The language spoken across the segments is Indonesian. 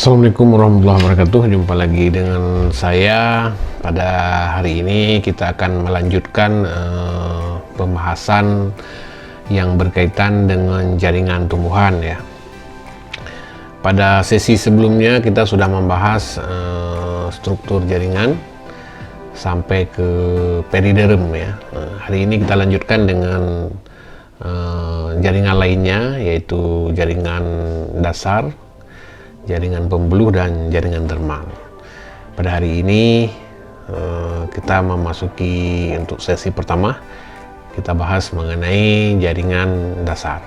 Assalamualaikum warahmatullahi wabarakatuh. Jumpa lagi dengan saya. Pada hari ini kita akan melanjutkan pembahasan yang berkaitan dengan jaringan tumbuhan ya. Pada sesi sebelumnya kita sudah membahas struktur jaringan sampai ke periderm ya. Hari ini kita lanjutkan dengan jaringan lainnya, yaitu jaringan dasar, jaringan pembuluh, dan jaringan dermal. Pada hari ini kita memasuki untuk sesi pertama. Kita bahas mengenai jaringan dasar.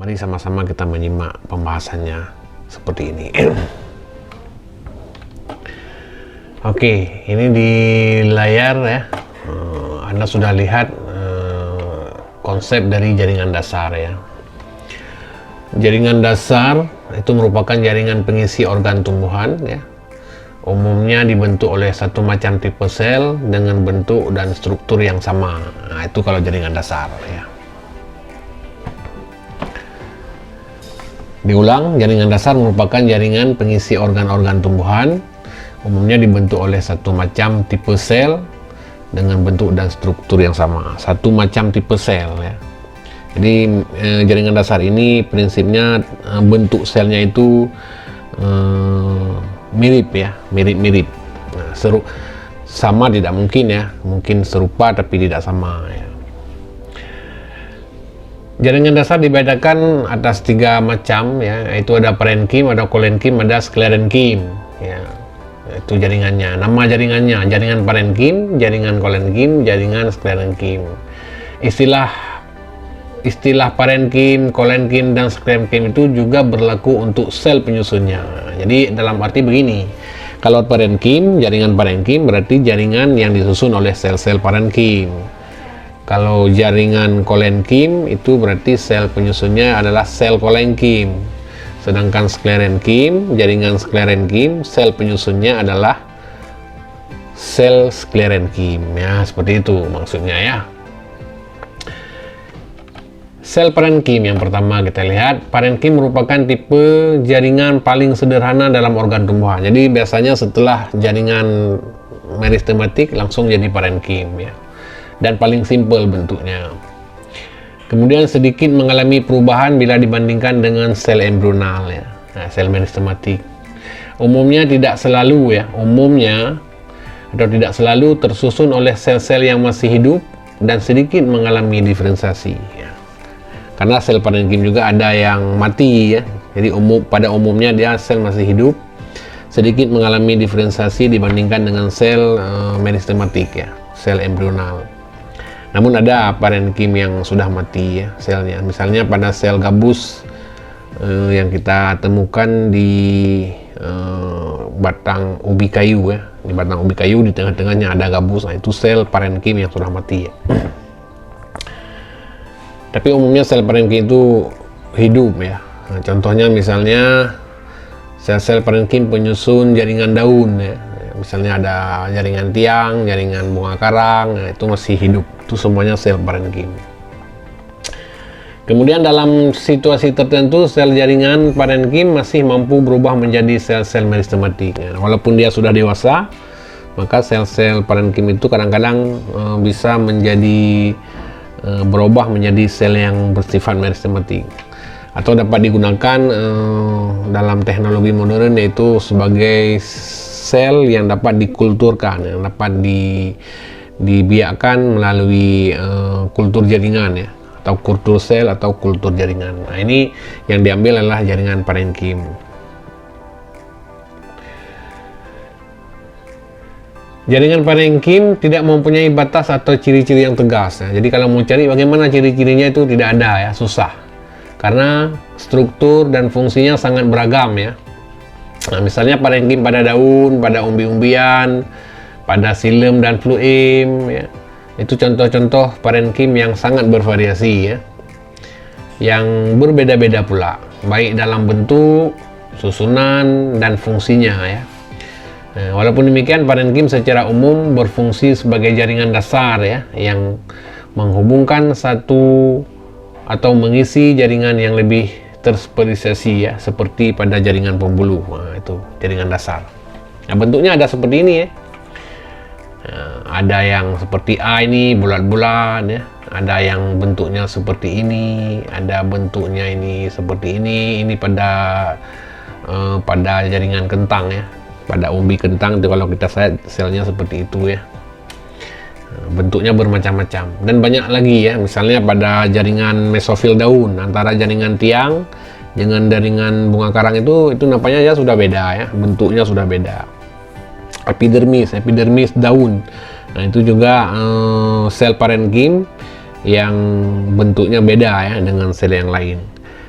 Mari sama-sama kita menyimak pembahasannya seperti ini. Oke, ini di layar ya. Anda sudah lihat konsep dari jaringan dasar ya. Jaringan dasar itu merupakan jaringan pengisi organ tumbuhan ya. Umumnya dibentuk oleh satu macam tipe sel dengan bentuk dan struktur yang sama. Nah, itu kalau jaringan dasar ya. Diulang, jaringan dasar merupakan jaringan pengisi organ-organ tumbuhan, umumnya dibentuk oleh satu macam tipe sel dengan bentuk dan struktur yang sama. Satu macam tipe sel ya. Jadi jaringan dasar ini prinsipnya bentuk selnya itu mirip ya, mirip-mirip. Nah, sama tidak mungkin ya, mungkin serupa tapi tidak sama ya. Jaringan dasar dibedakan atas tiga macam ya, yaitu ada parenkim, ada kolenkim, ada sklerenkim ya. Itu jaringannya, nama jaringannya, jaringan parenkim, jaringan kolenkim, jaringan sklerenkim. Istilah parenkim, kolenkim, dan sklerenkim itu juga berlaku untuk sel penyusunnya. Jadi dalam arti begini, kalau parenkim, jaringan parenkim berarti jaringan yang disusun oleh sel-sel parenkim. Kalau jaringan kolenkim itu berarti sel penyusunnya adalah sel kolenkim. Sedangkan sklerenkim, jaringan sklerenkim, sel penyusunnya adalah sel sklerenkim ya, seperti itu maksudnya ya. Sel parenkim yang pertama kita lihat, parenkim merupakan tipe jaringan paling sederhana dalam organ tumbuhan. Jadi biasanya setelah jaringan meristematik langsung jadi parenkim ya. Dan paling simpel bentuknya. Kemudian sedikit mengalami perubahan bila dibandingkan dengan sel embrional ya. Nah, sel meristematik. Umumnya tidak selalu tersusun oleh sel-sel yang masih hidup dan sedikit mengalami diferensiasi ya. Karena sel parenkim juga ada yang mati ya. Jadi pada umumnya dia sel masih hidup, sedikit mengalami diferensiasi dibandingkan dengan sel meristematik ya, sel embrional. Namun ada parenkim yang sudah mati ya selnya. Misalnya pada sel gabus yang kita temukan di batang ubi kayu ya. Di batang ubi kayu di tengah-tengahnya ada gabus. Nah, itu sel parenkim yang sudah mati ya. Tapi umumnya sel parenkim itu hidup ya. Nah, contohnya misalnya sel-sel parenkim penyusun jaringan daun ya. Misalnya ada jaringan tiang, jaringan bunga karang, nah itu masih hidup. Itu semuanya sel parenkim. Kemudian dalam situasi tertentu sel jaringan parenkim masih mampu berubah menjadi sel-sel meristematik. Walaupun dia sudah dewasa, maka sel-sel parenkim itu kadang-kadang bisa berubah menjadi sel yang bersifat meristematik. Atau dapat digunakan dalam teknologi modern, yaitu sebagai sel yang dapat dikulturkan, yang dapat dibiakkan melalui kultur jaringan ya, atau kultur sel atau kultur jaringan. Nah, ini yang diambil adalah jaringan parenkim. Jaringan parenkim tidak mempunyai batas atau ciri-ciri yang tegas ya. Jadi kalau mau cari bagaimana ciri-cirinya itu tidak ada ya, susah. Karena struktur dan fungsinya sangat beragam ya. Nah, misalnya parenkim pada daun, pada umbi-umbian, pada xilem dan fluim ya. Itu contoh-contoh parenkim yang sangat bervariasi ya, yang berbeda-beda pula, baik dalam bentuk, susunan, dan fungsinya ya. Nah, walaupun demikian, parenkim secara umum berfungsi sebagai jaringan dasar ya, yang menghubungkan satu atau mengisi jaringan yang lebih terspesialisasi ya, seperti pada jaringan pembuluh. Nah, itu jaringan dasar. Nah, bentuknya ada seperti ini ya. Nah, ada yang seperti A ini bulat-bulat ya, ada yang bentuknya seperti ini, ada bentuknya ini seperti ini pada jaringan kentang ya, pada umbi kentang itu kalau kita lihat selnya seperti itu ya. Bentuknya bermacam-macam dan banyak lagi ya, misalnya pada jaringan mesofil daun, antara jaringan tiang dengan jaringan bunga karang itu nampaknya ya sudah beda ya, bentuknya sudah beda. Epidermis daun, nah itu juga sel parenkim yang bentuknya beda ya dengan sel yang lain.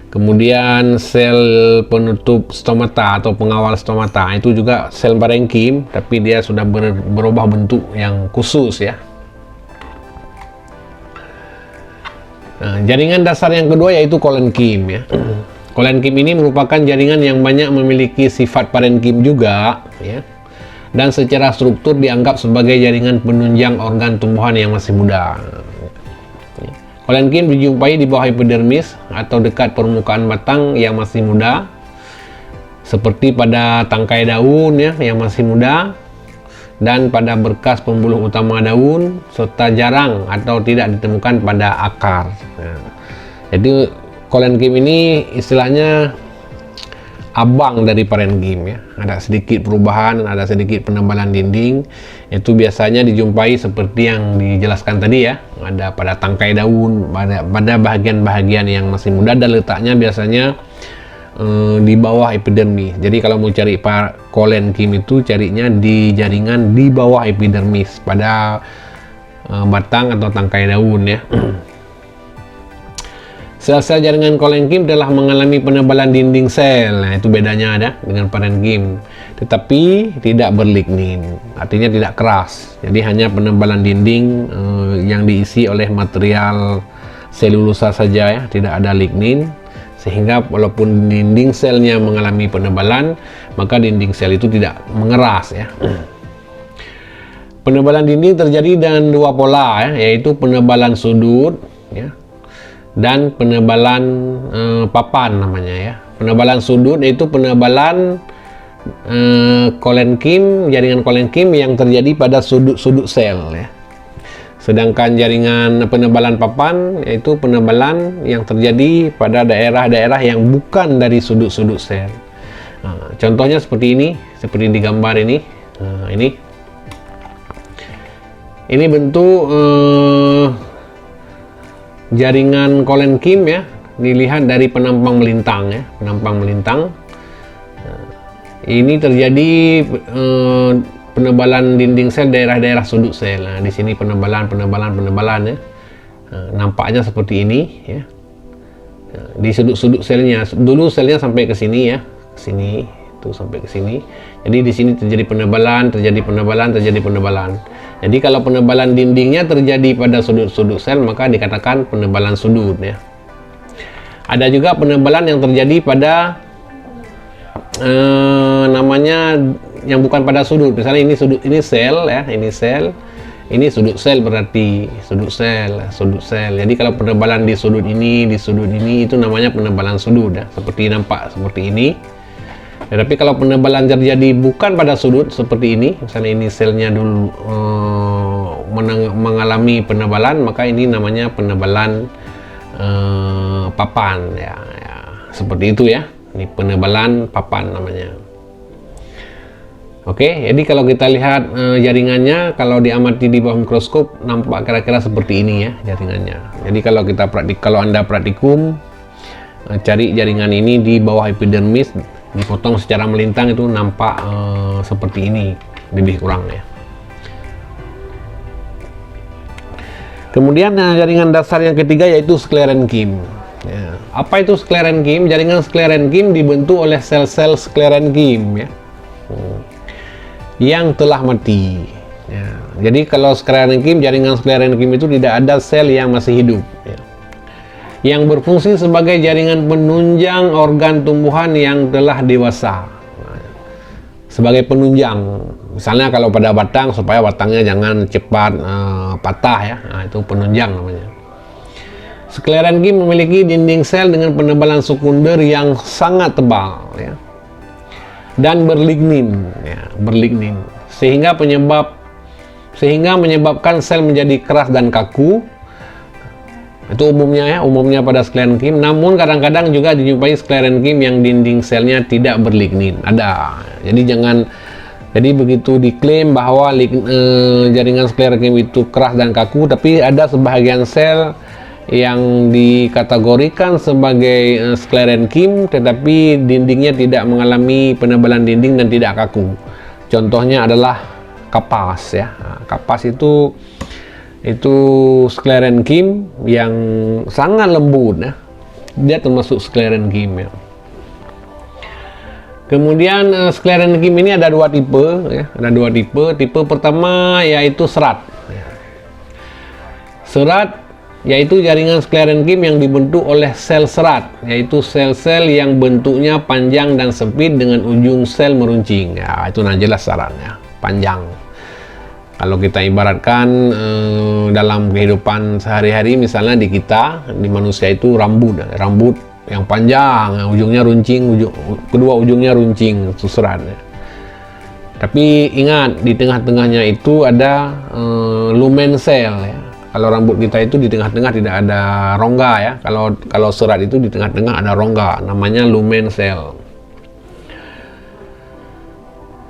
Kemudian sel penutup stomata atau pengawal stomata itu juga sel parenkim, tapi dia sudah berubah bentuk yang khusus ya. Nah, jaringan dasar yang kedua yaitu kolenkim ya. Kolenkim ini merupakan jaringan yang banyak memiliki sifat parenkim juga ya, dan secara struktur dianggap sebagai jaringan penunjang organ tumbuhan yang masih muda. Kolenkim dijumpai di bawah epidermis atau dekat permukaan batang yang masih muda, seperti pada tangkai daun ya yang masih muda, dan pada berkas pembuluh utama daun, serta jarang atau tidak ditemukan pada akar. Nah, jadi kolenkim ini istilahnya abang dari parenkim ya. Ada sedikit perubahan dan ada sedikit penebalan dinding. Itu biasanya dijumpai seperti yang dijelaskan tadi ya. Ada pada tangkai daun, pada bagian-bagian yang masih muda, dan letaknya biasanya di bawah epidermis. Jadi kalau mau cari kolenkim itu carinya di jaringan di bawah epidermis pada batang atau tangkai daun ya. Sel-sel jaringan kolenkim telah mengalami penebalan dinding sel. Nah, itu bedanya ada dengan parenkim. Tetapi tidak berlignin, artinya tidak keras. Jadi hanya penebalan dinding yang diisi oleh material selulosa saja ya, tidak ada lignin. Sehingga walaupun dinding selnya mengalami penebalan, maka dinding sel itu tidak mengeras ya. Penebalan dinding terjadi dengan dua pola ya, yaitu penebalan sudut ya, dan penebalan papan namanya ya. Penebalan sudut yaitu penebalan kolenkim, jaringan kolenkim yang terjadi pada sudut-sudut sel ya. Sedangkan jaringan penebalan papan yaitu penebalan yang terjadi pada daerah-daerah yang bukan dari sudut-sudut sel. Nah, contohnya seperti ini, seperti di gambar ini. Nah, ini bentuk jaringan kolenkim ya, dilihat dari penampang melintang ya, penampang melintang. Nah, ini terjadi penebalan dinding sel daerah-daerah sudut sel. Nah, di sini penebalan ya. Nah, nampaknya seperti ini ya. Nah, di sudut-sudut selnya, dulu selnya sampai ke sini ya, ke sini itu sampai ke sini. Jadi di sini terjadi penebalan. Jadi kalau penebalan dindingnya terjadi pada sudut-sudut sel, maka dikatakan penebalan sudut ya. Ada juga penebalan yang terjadi pada namanya yang bukan pada sudut. Misalnya ini sudut, ini sel ya, ini sel, ini sudut sel, berarti sudut sel. Jadi kalau penebalan di sudut ini itu namanya penebalan sudut ya, seperti nampak seperti ini. Ya, tapi kalau penebalan terjadi bukan pada sudut seperti ini, misalnya ini selnya dulu mengalami penebalan, maka ini namanya penebalan papan ya, seperti itu ya. Ini penebalan papan namanya. Oke, jadi kalau kita lihat jaringannya, kalau diamati di bawah mikroskop nampak kira-kira seperti ini ya jaringannya. Jadi kalau Anda praktikum cari jaringan ini di bawah epidermis, dipotong secara melintang, itu nampak seperti ini lebih kurang ya. Kemudian jaringan dasar yang ketiga yaitu sklerenkim. Ya. Apa itu sklerenkim? Jaringan sklerenkim dibentuk oleh sel-sel sklerenkim ya, yang telah mati. Ya. Jadi kalau sklerenkim, jaringan sklerenkim itu tidak ada sel yang masih hidup, ya, yang berfungsi sebagai jaringan penunjang organ tumbuhan yang telah dewasa. Sebagai penunjang, misalnya kalau pada batang supaya batangnya jangan cepat patah, ya, nah, itu penunjang namanya. Sklerenkim memiliki dinding sel dengan penebalan sekunder yang sangat tebal, ya, dan berlignin, ya, berlignin, sehingga menyebabkan sel menjadi keras dan kaku. Itu umumnya, ya, umumnya pada sklerenkim. Namun kadang-kadang juga dijumpai sklerenkim yang dinding selnya tidak berlignin. Ada. Jadi begitu diklaim bahwa jaringan sklerenkim itu keras dan kaku, tapi ada sebagian sel yang dikategorikan sebagai sklerenkim tetapi dindingnya tidak mengalami penebalan dinding dan tidak kaku. Contohnya adalah kapas, ya. Nah, kapas itu sklerenkim yang sangat lembut, ya. Dia termasuk sklerenkim, ya. Kemudian sklerenkim ini ada dua tipe, ya. Ada dua tipe. Tipe pertama yaitu serat, ya. Serat yaitu jaringan sklerenkim yang dibentuk oleh sel serat, yaitu sel-sel yang bentuknya panjang dan sempit dengan ujung sel meruncing. Ya, itu nah jelas seratnya, panjang. Kalau kita ibaratkan dalam kehidupan sehari-hari, misalnya di manusia itu rambut yang panjang, ujungnya runcing, kedua ujungnya runcing, itu serat, ya. Tapi ingat, di tengah-tengahnya itu ada lumen sel, ya. Kalau rambut kita itu di tengah-tengah tidak ada rongga, ya. Kalau serat itu di tengah-tengah ada rongga, namanya lumen sel.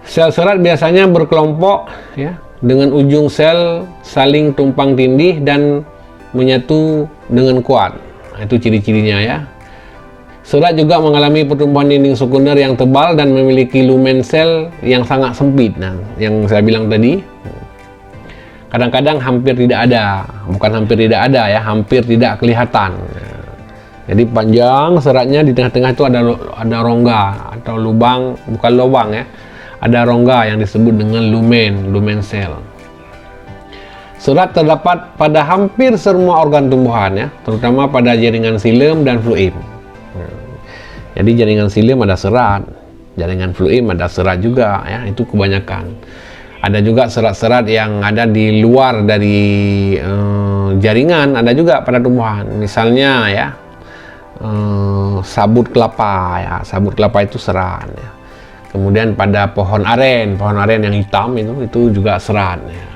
Sel serat biasanya berkelompok, ya, dengan ujung sel saling tumpang tindih dan menyatu dengan kuat. Nah, itu ciri-cirinya, ya. Serat juga mengalami pertumbuhan dinding sekunder yang tebal dan memiliki lumen sel yang sangat sempit. Nah, yang saya bilang tadi, kadang-kadang hampir tidak ada, bukan hampir tidak ada, ya, hampir tidak kelihatan. Jadi panjang seratnya, di tengah-tengah itu ada rongga atau lubang, bukan lubang, ya. Ada rongga yang disebut dengan lumen sel. Serat terdapat pada hampir semua organ tumbuhan, ya, terutama pada jaringan xilem dan fluim. Jadi jaringan xilem ada serat, jaringan fluim ada serat juga, ya, itu kebanyakan. Ada juga serat-serat yang ada di luar dari jaringan, ada juga pada tumbuhan. Misalnya, ya, sabut kelapa, ya, sabut kelapa itu serat, ya. Kemudian pada pohon aren yang hitam itu juga serat, ya.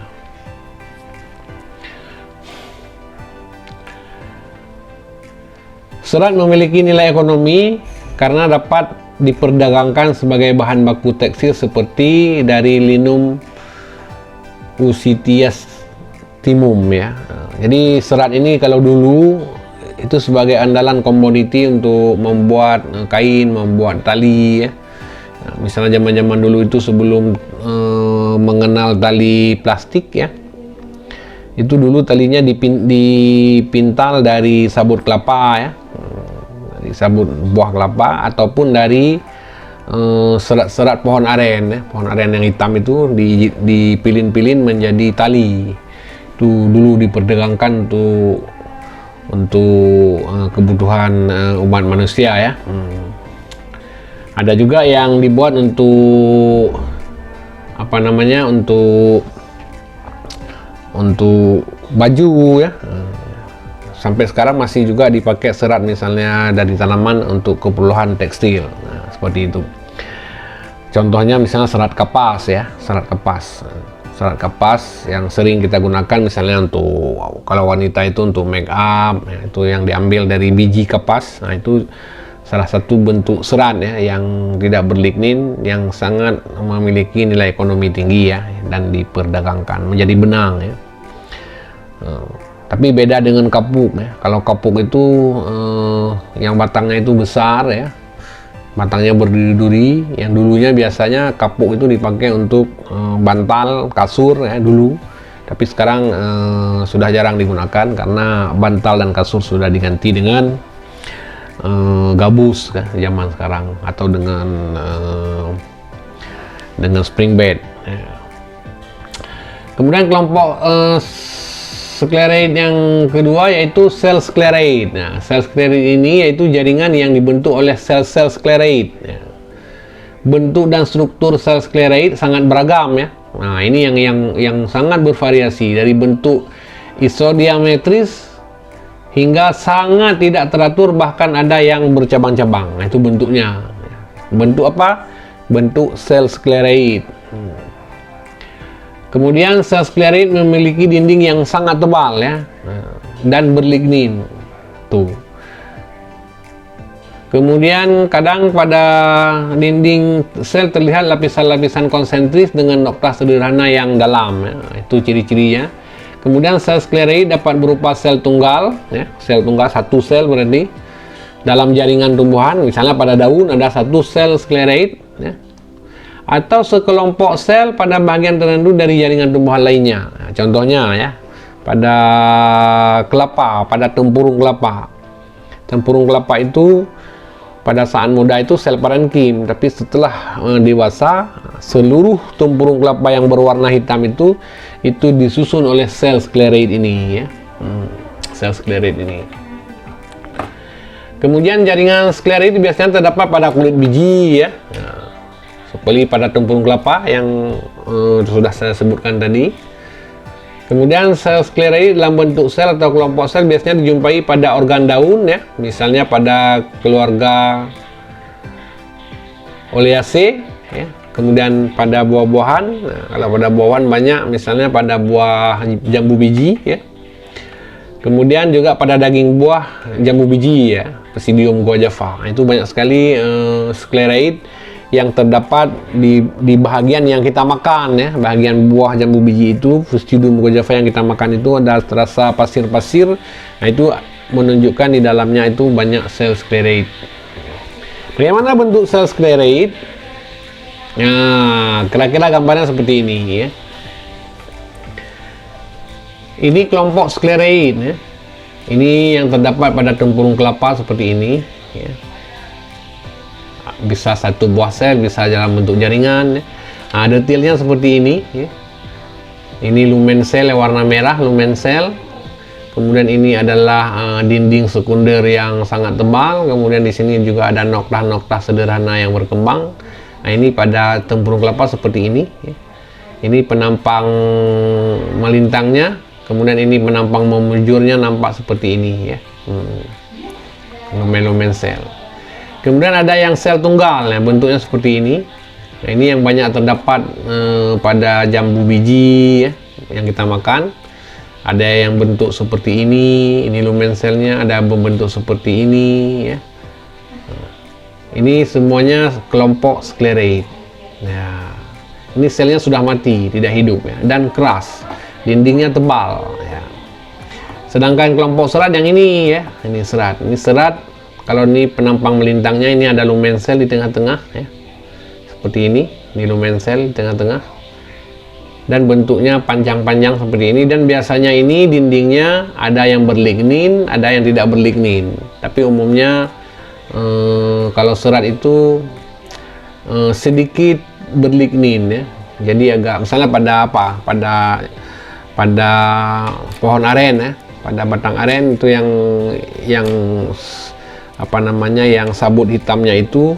Serat memiliki nilai ekonomi karena dapat diperdagangkan sebagai bahan baku tekstil seperti dari linum usitiastimum, ya. Jadi serat ini kalau dulu itu sebagai andalan komoditi untuk membuat kain, membuat tali, ya. Nah, misalnya zaman-zaman dulu itu sebelum mengenal tali plastik, ya, itu dulu talinya dipintal dari sabut kelapa, ya, dari sabut buah kelapa ataupun dari serat-serat pohon aren, ya. Pohon aren yang hitam itu dipilin-pilin menjadi tali. Itu dulu diperdagangkan untuk kebutuhan umat manusia, ya. Ada juga yang dibuat untuk untuk baju, ya. Sampai sekarang masih juga dipakai serat misalnya dari tanaman untuk keperluan tekstil. Nah, seperti itu. Contohnya misalnya serat kapas, ya, serat kapas yang sering kita gunakan misalnya untuk, kalau wanita itu untuk make up, ya, itu yang diambil dari biji kapas. Nah, itu salah satu bentuk serat, ya, yang tidak berlignin, yang sangat memiliki nilai ekonomi tinggi, ya, dan diperdagangkan menjadi benang, ya. Tapi beda dengan kapuk, ya. Kalau kapuk itu yang batangnya itu besar, ya, batangnya berduri-duri. Yang dulunya biasanya kapuk itu dipakai untuk bantal, kasur, ya, dulu. Tapi sekarang sudah jarang digunakan karena bantal dan kasur sudah diganti dengan gabus, kan, zaman sekarang, atau dengan spring bed, ya. Kemudian kelompok sclerate yang kedua yaitu sel sclerate. Nah, sel sclerate ini yaitu jaringan yang dibentuk oleh sel-sel sclerate. Ya. Bentuk dan struktur sel sclerate sangat beragam ya. Nah, ini yang sangat bervariasi dari bentuk isodiametris hingga sangat tidak teratur, bahkan ada yang bercabang-cabang. Nah, itu bentuknya. Bentuk apa? Bentuk sel sclerate. Kemudian sel sclerate memiliki dinding yang sangat tebal ya, dan berlignin. Tuh. Kemudian kadang pada dinding sel terlihat lapisan-lapisan konsentris dengan noktah sederhana yang dalam ya. Itu ciri-cirinya. Kemudian sel sclerate dapat berupa sel tunggal ya. Sel tunggal, satu sel berarti dalam jaringan tumbuhan. Misalnya pada daun ada satu sel sclerate ya. Atau sekelompok sel pada bagian tertentu dari jaringan tumbuhan lainnya. Nah, contohnya ya, pada kelapa, pada tempurung kelapa. Tempurung kelapa itu pada saat muda itu sel parenkim, tapi setelah dewasa seluruh tempurung kelapa yang berwarna hitam itu disusun oleh sel sclerate ini ya. Sel sclerate ini. Kemudian jaringan sclerate biasanya terdapat pada kulit biji ya. Nah, seperti pada tempurung kelapa yang sudah saya sebutkan tadi. Kemudian sel sclerate dalam bentuk sel atau kelompok sel biasanya dijumpai pada organ daun ya, misalnya pada keluarga Oleaceae ya. Kemudian pada buah-buahan, nah, kalau pada buah-buahan banyak, misalnya pada buah jambu biji ya. Kemudian juga pada daging buah jambu biji ya, Psidium guajava. Nah, itu banyak sekali sclerate yang terdapat di bahagian yang kita makan ya, bahagian buah jambu biji itu, Psidium guajava yang kita makan itu ada terasa pasir-pasir. Nah, itu menunjukkan di dalamnya itu banyak sel sclerate. Bagaimana bentuk sel sclerate? Nah, kira-kira gambarnya seperti ini ya. Ini kelompok sclerate ya. Ini yang terdapat pada tempurung kelapa seperti ini ya. Bisa satu buah sel, bisa dalam bentuk jaringan ya. Nah, detailnya seperti ini ya. Ini lumen sel yang warna merah, lumen sel. Kemudian ini adalah dinding sekunder yang sangat tebal. Kemudian di sini juga ada noktah-noktah sederhana yang berkembang. Nah, ini pada tempurung kelapa seperti ini ya. Ini penampang melintangnya. Kemudian ini penampang memujurnya nampak seperti ini ya. Lumen-lumen sel. Kemudian ada yang sel tunggal ya, bentuknya seperti ini. Nah, ini yang banyak terdapat pada jambu biji ya, yang kita makan. Ada yang bentuk seperti ini lumen selnya, ada berbentuk seperti ini ya. Ini semuanya kelompok sclerate. Ya. Ini selnya sudah mati, tidak hidup ya, dan keras, dindingnya tebal ya. Sedangkan kelompok serat yang ini ya, ini serat. Ini serat. Kalau ini penampang melintangnya, ini ada lumen sel di tengah-tengah ya. Seperti ini lumen sel di tengah-tengah. Dan bentuknya panjang-panjang seperti ini, dan biasanya ini dindingnya ada yang berlignin, ada yang tidak berlignin. Tapi umumnya kalau serat itu sedikit berlignin ya. Jadi agak, misalnya pada apa? Pada pohon aren ya, pada batang aren itu yang apa namanya, yang sabut hitamnya itu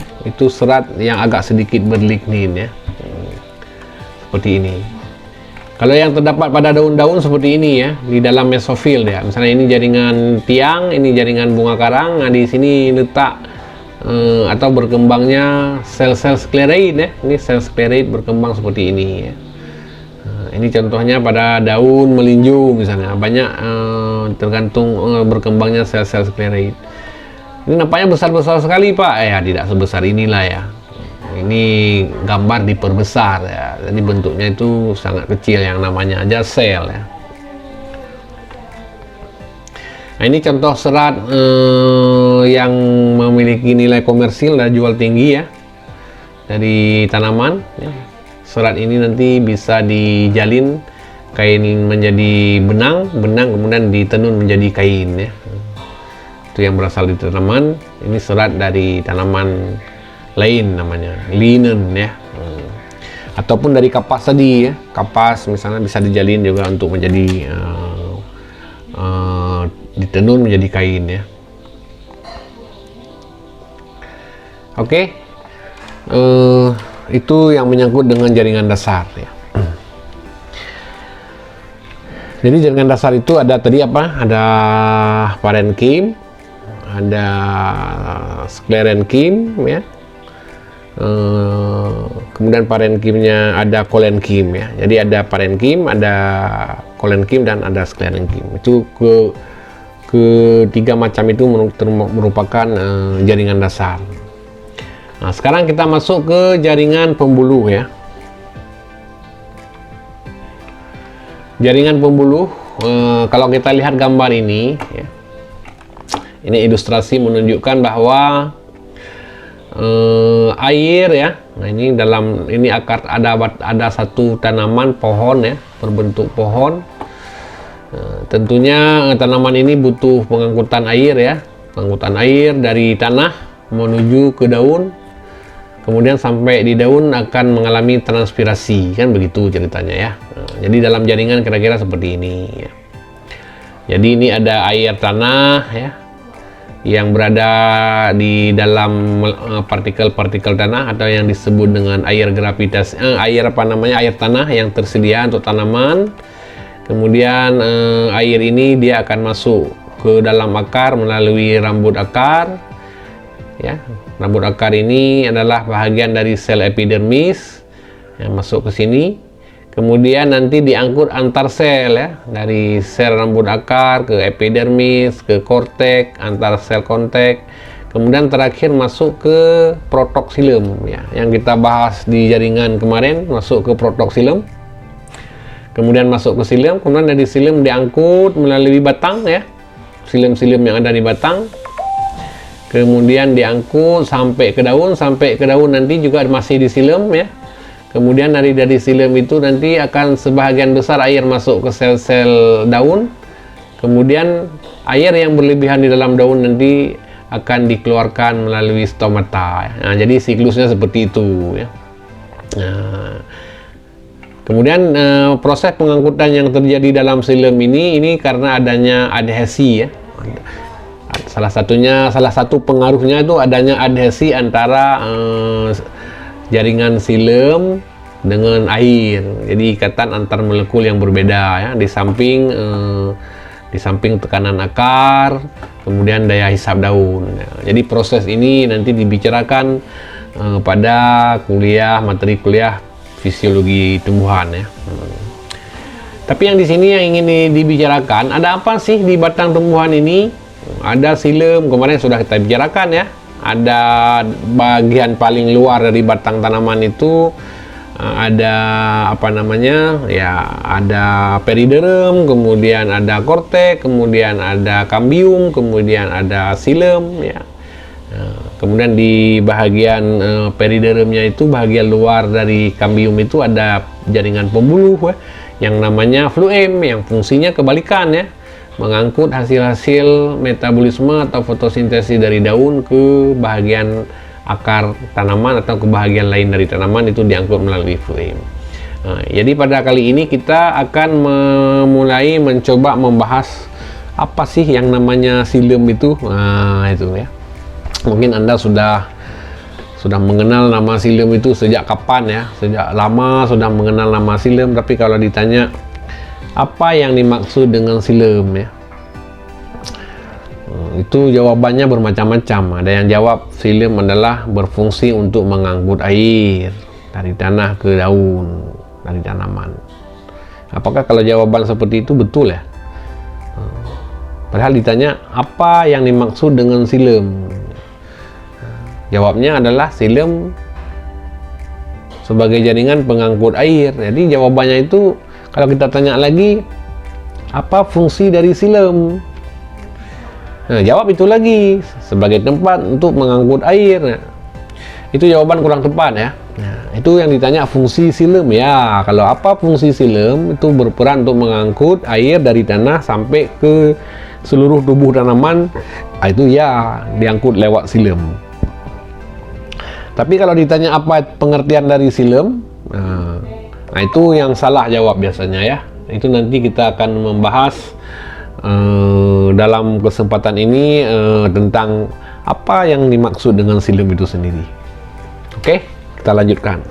serat yang agak sedikit berlignin ya, seperti ini. Kalau yang terdapat pada daun-daun seperti ini ya, di dalam mesofil ya, misalnya ini jaringan tiang, ini jaringan bunga karang. Nah, di sini letak atau berkembangnya sel-sel sclerate ya. Ini sel sclerate berkembang seperti ini ya. Ini contohnya pada daun melinju misalnya, banyak tergantung berkembangnya sel-sel sclerate. Ini nampaknya besar-besar sekali Pak. Ya, tidak sebesar inilah ya. Ini gambar diperbesar ya. Jadi bentuknya itu sangat kecil, yang namanya aja sel ya. Nah, ini contoh serat yang memiliki nilai komersil dan jual tinggi ya, dari tanaman ya. Serat ini nanti bisa dijalin kain menjadi benang kemudian ditenun menjadi kain ya. Itu yang berasal dari tanaman. Ini serat dari tanaman lain namanya linen ya. ataupun dari kapas tadi ya, kapas misalnya bisa dijalin juga untuk menjadi ditenun menjadi kain ya. Oke, itu yang menyangkut dengan jaringan dasar ya. Jadi jaringan dasar itu ada tadi apa? Ada parenkim, ada sklerenkim ya. Kemudian parenkimnya ada kolenkim ya. Jadi ada parenkim, ada kolenkim, dan ada sklerenkim. Itu ketiga macam itu merupakan jaringan dasar. Nah, sekarang kita masuk ke jaringan pembuluh ya. Jaringan pembuluh, kalau kita lihat gambar ini ya, ini ilustrasi menunjukkan bahwa air ya. Nah, ini akar ada satu tanaman pohon ya, berbentuk pohon. Tentunya tanaman ini butuh pengangkutan air ya, pengangkutan air dari tanah menuju ke daun. Kemudian sampai di daun akan mengalami transpirasi, kan begitu ceritanya ya. Jadi dalam jaringan kira-kira seperti ini ya. Jadi ini ada air tanah ya, yang berada di dalam partikel-partikel tanah atau yang disebut dengan air gravitasi, air tanah yang tersedia untuk tanaman. Kemudian air ini dia akan masuk ke dalam akar melalui rambut akar ya. Rambut akar ini adalah bahagian dari sel epidermis yang masuk ke sini. Kemudian nanti diangkut antar sel ya, dari sel rambut akar ke epidermis, ke kortek, antar sel kontak. Kemudian terakhir masuk ke protoksilum ya, yang kita bahas di jaringan kemarin, masuk ke protoksilum. Kemudian masuk ke silum, kemudian dari silum diangkut melalui batang ya, silum-silum yang ada di batang. Kemudian diangkut sampai ke daun nanti juga masih di silum ya. Kemudian dari silum itu nanti akan sebahagian besar air masuk ke sel-sel daun. Kemudian air yang berlebihan di dalam daun nanti akan dikeluarkan melalui stomata. Nah, jadi siklusnya seperti itu ya. Nah, kemudian proses pengangkutan yang terjadi dalam silum ini karena adanya adhesi ya. Salah satu pengaruhnya itu adanya adhesi antara jaringan silum dengan air. Jadi ikatan antar molekul yang berbeda ya, di samping tekanan akar, kemudian daya hisap daun ya. Jadi proses ini nanti dibicarakan pada materi kuliah fisiologi tumbuhan ya. Tapi yang di sini yang ingin dibicarakan, ada apa sih di batang tumbuhan ini? Ada silum, kemarin sudah kita bicarakan ya. Ada bagian paling luar dari batang tanaman itu ada ada periderm, kemudian ada kortek, kemudian ada kambium, kemudian ada silum ya. Kemudian di bagian peridermnya itu, bagian luar dari kambium itu ada jaringan pembuluh ya, yang namanya fluem, yang fungsinya kebalikan ya, mengangkut hasil-hasil metabolisme atau fotosintesis dari daun ke bagian akar tanaman atau ke bagian lain dari tanaman, itu diangkut melalui fluem. Nah, jadi pada kali ini kita akan mulai mencoba membahas apa sih yang namanya silum itu. Nah, itu ya. Mungkin Anda sudah mengenal nama silum itu sejak kapan ya? Sejak lama sudah mengenal nama silum, tapi kalau ditanya apa yang dimaksud dengan silum ya, itu jawabannya bermacam-macam. Ada yang jawab silum adalah berfungsi untuk mengangkut air dari tanah ke daun dari tanaman. Apakah kalau jawaban seperti itu betul ya? Padahal ditanya apa yang dimaksud dengan silum, jawabnya adalah silum sebagai jaringan pengangkut air. Jadi jawabannya itu, kalau kita tanya lagi, apa fungsi dari silum? Nah, jawab itu lagi, sebagai tempat untuk mengangkut air. Nah, itu jawaban kurang tepat ya. Nah, itu yang ditanya fungsi silum ya. Kalau apa fungsi silum, itu berperan untuk mengangkut air dari tanah sampai ke seluruh tubuh tanaman. Itu ya, diangkut lewat silum. Tapi kalau ditanya apa pengertian dari silum, Nah, itu yang salah jawab biasanya ya. Itu nanti kita akan membahas dalam kesempatan ini tentang apa yang dimaksud dengan silem itu sendiri. Oke, kita lanjutkan.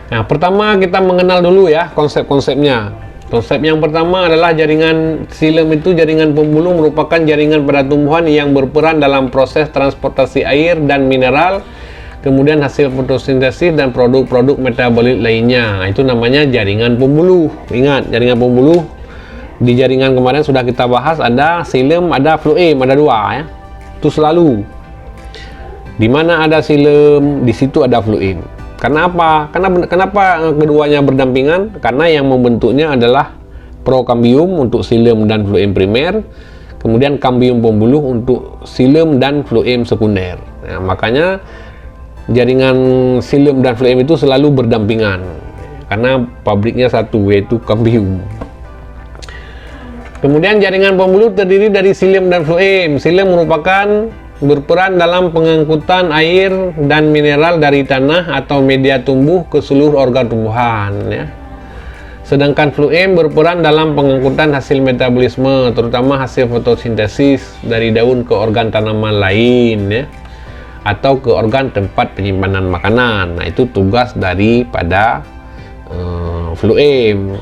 Nah, pertama kita mengenal dulu ya konsep-konsepnya. Konsep yang pertama adalah jaringan silem itu jaringan pembuluh merupakan jaringan pada tumbuhan yang berperan dalam proses transportasi air dan mineral, kemudian hasil fotosintesis dan produk-produk metabolit lainnya. Nah, itu namanya jaringan pembuluh. Ingat, jaringan pembuluh di jaringan kemarin sudah kita bahas, ada silem, ada floem, ada dua ya. Itu selalu. Di mana ada silem, di situ ada floem. Karena apa? Kenapa keduanya berdampingan? Karena yang membentuknya adalah prokambium untuk silem dan floem primer, kemudian kambium pembuluh untuk silem dan floem sekunder. Nah, makanya jaringan silem dan floem itu selalu berdampingan karena pabriknya satu, yaitu kambium. Kemudian jaringan pembuluh terdiri dari silem dan floem. Silem merupakan berperan dalam pengangkutan air dan mineral dari tanah atau media tumbuh ke seluruh organ tumbuhan ya. Sedangkan floem berperan dalam pengangkutan hasil metabolisme, terutama hasil fotosintesis dari daun ke organ tanaman lain ya, atau ke organ tempat penyimpanan makanan. Nah, itu tugas daripada floem.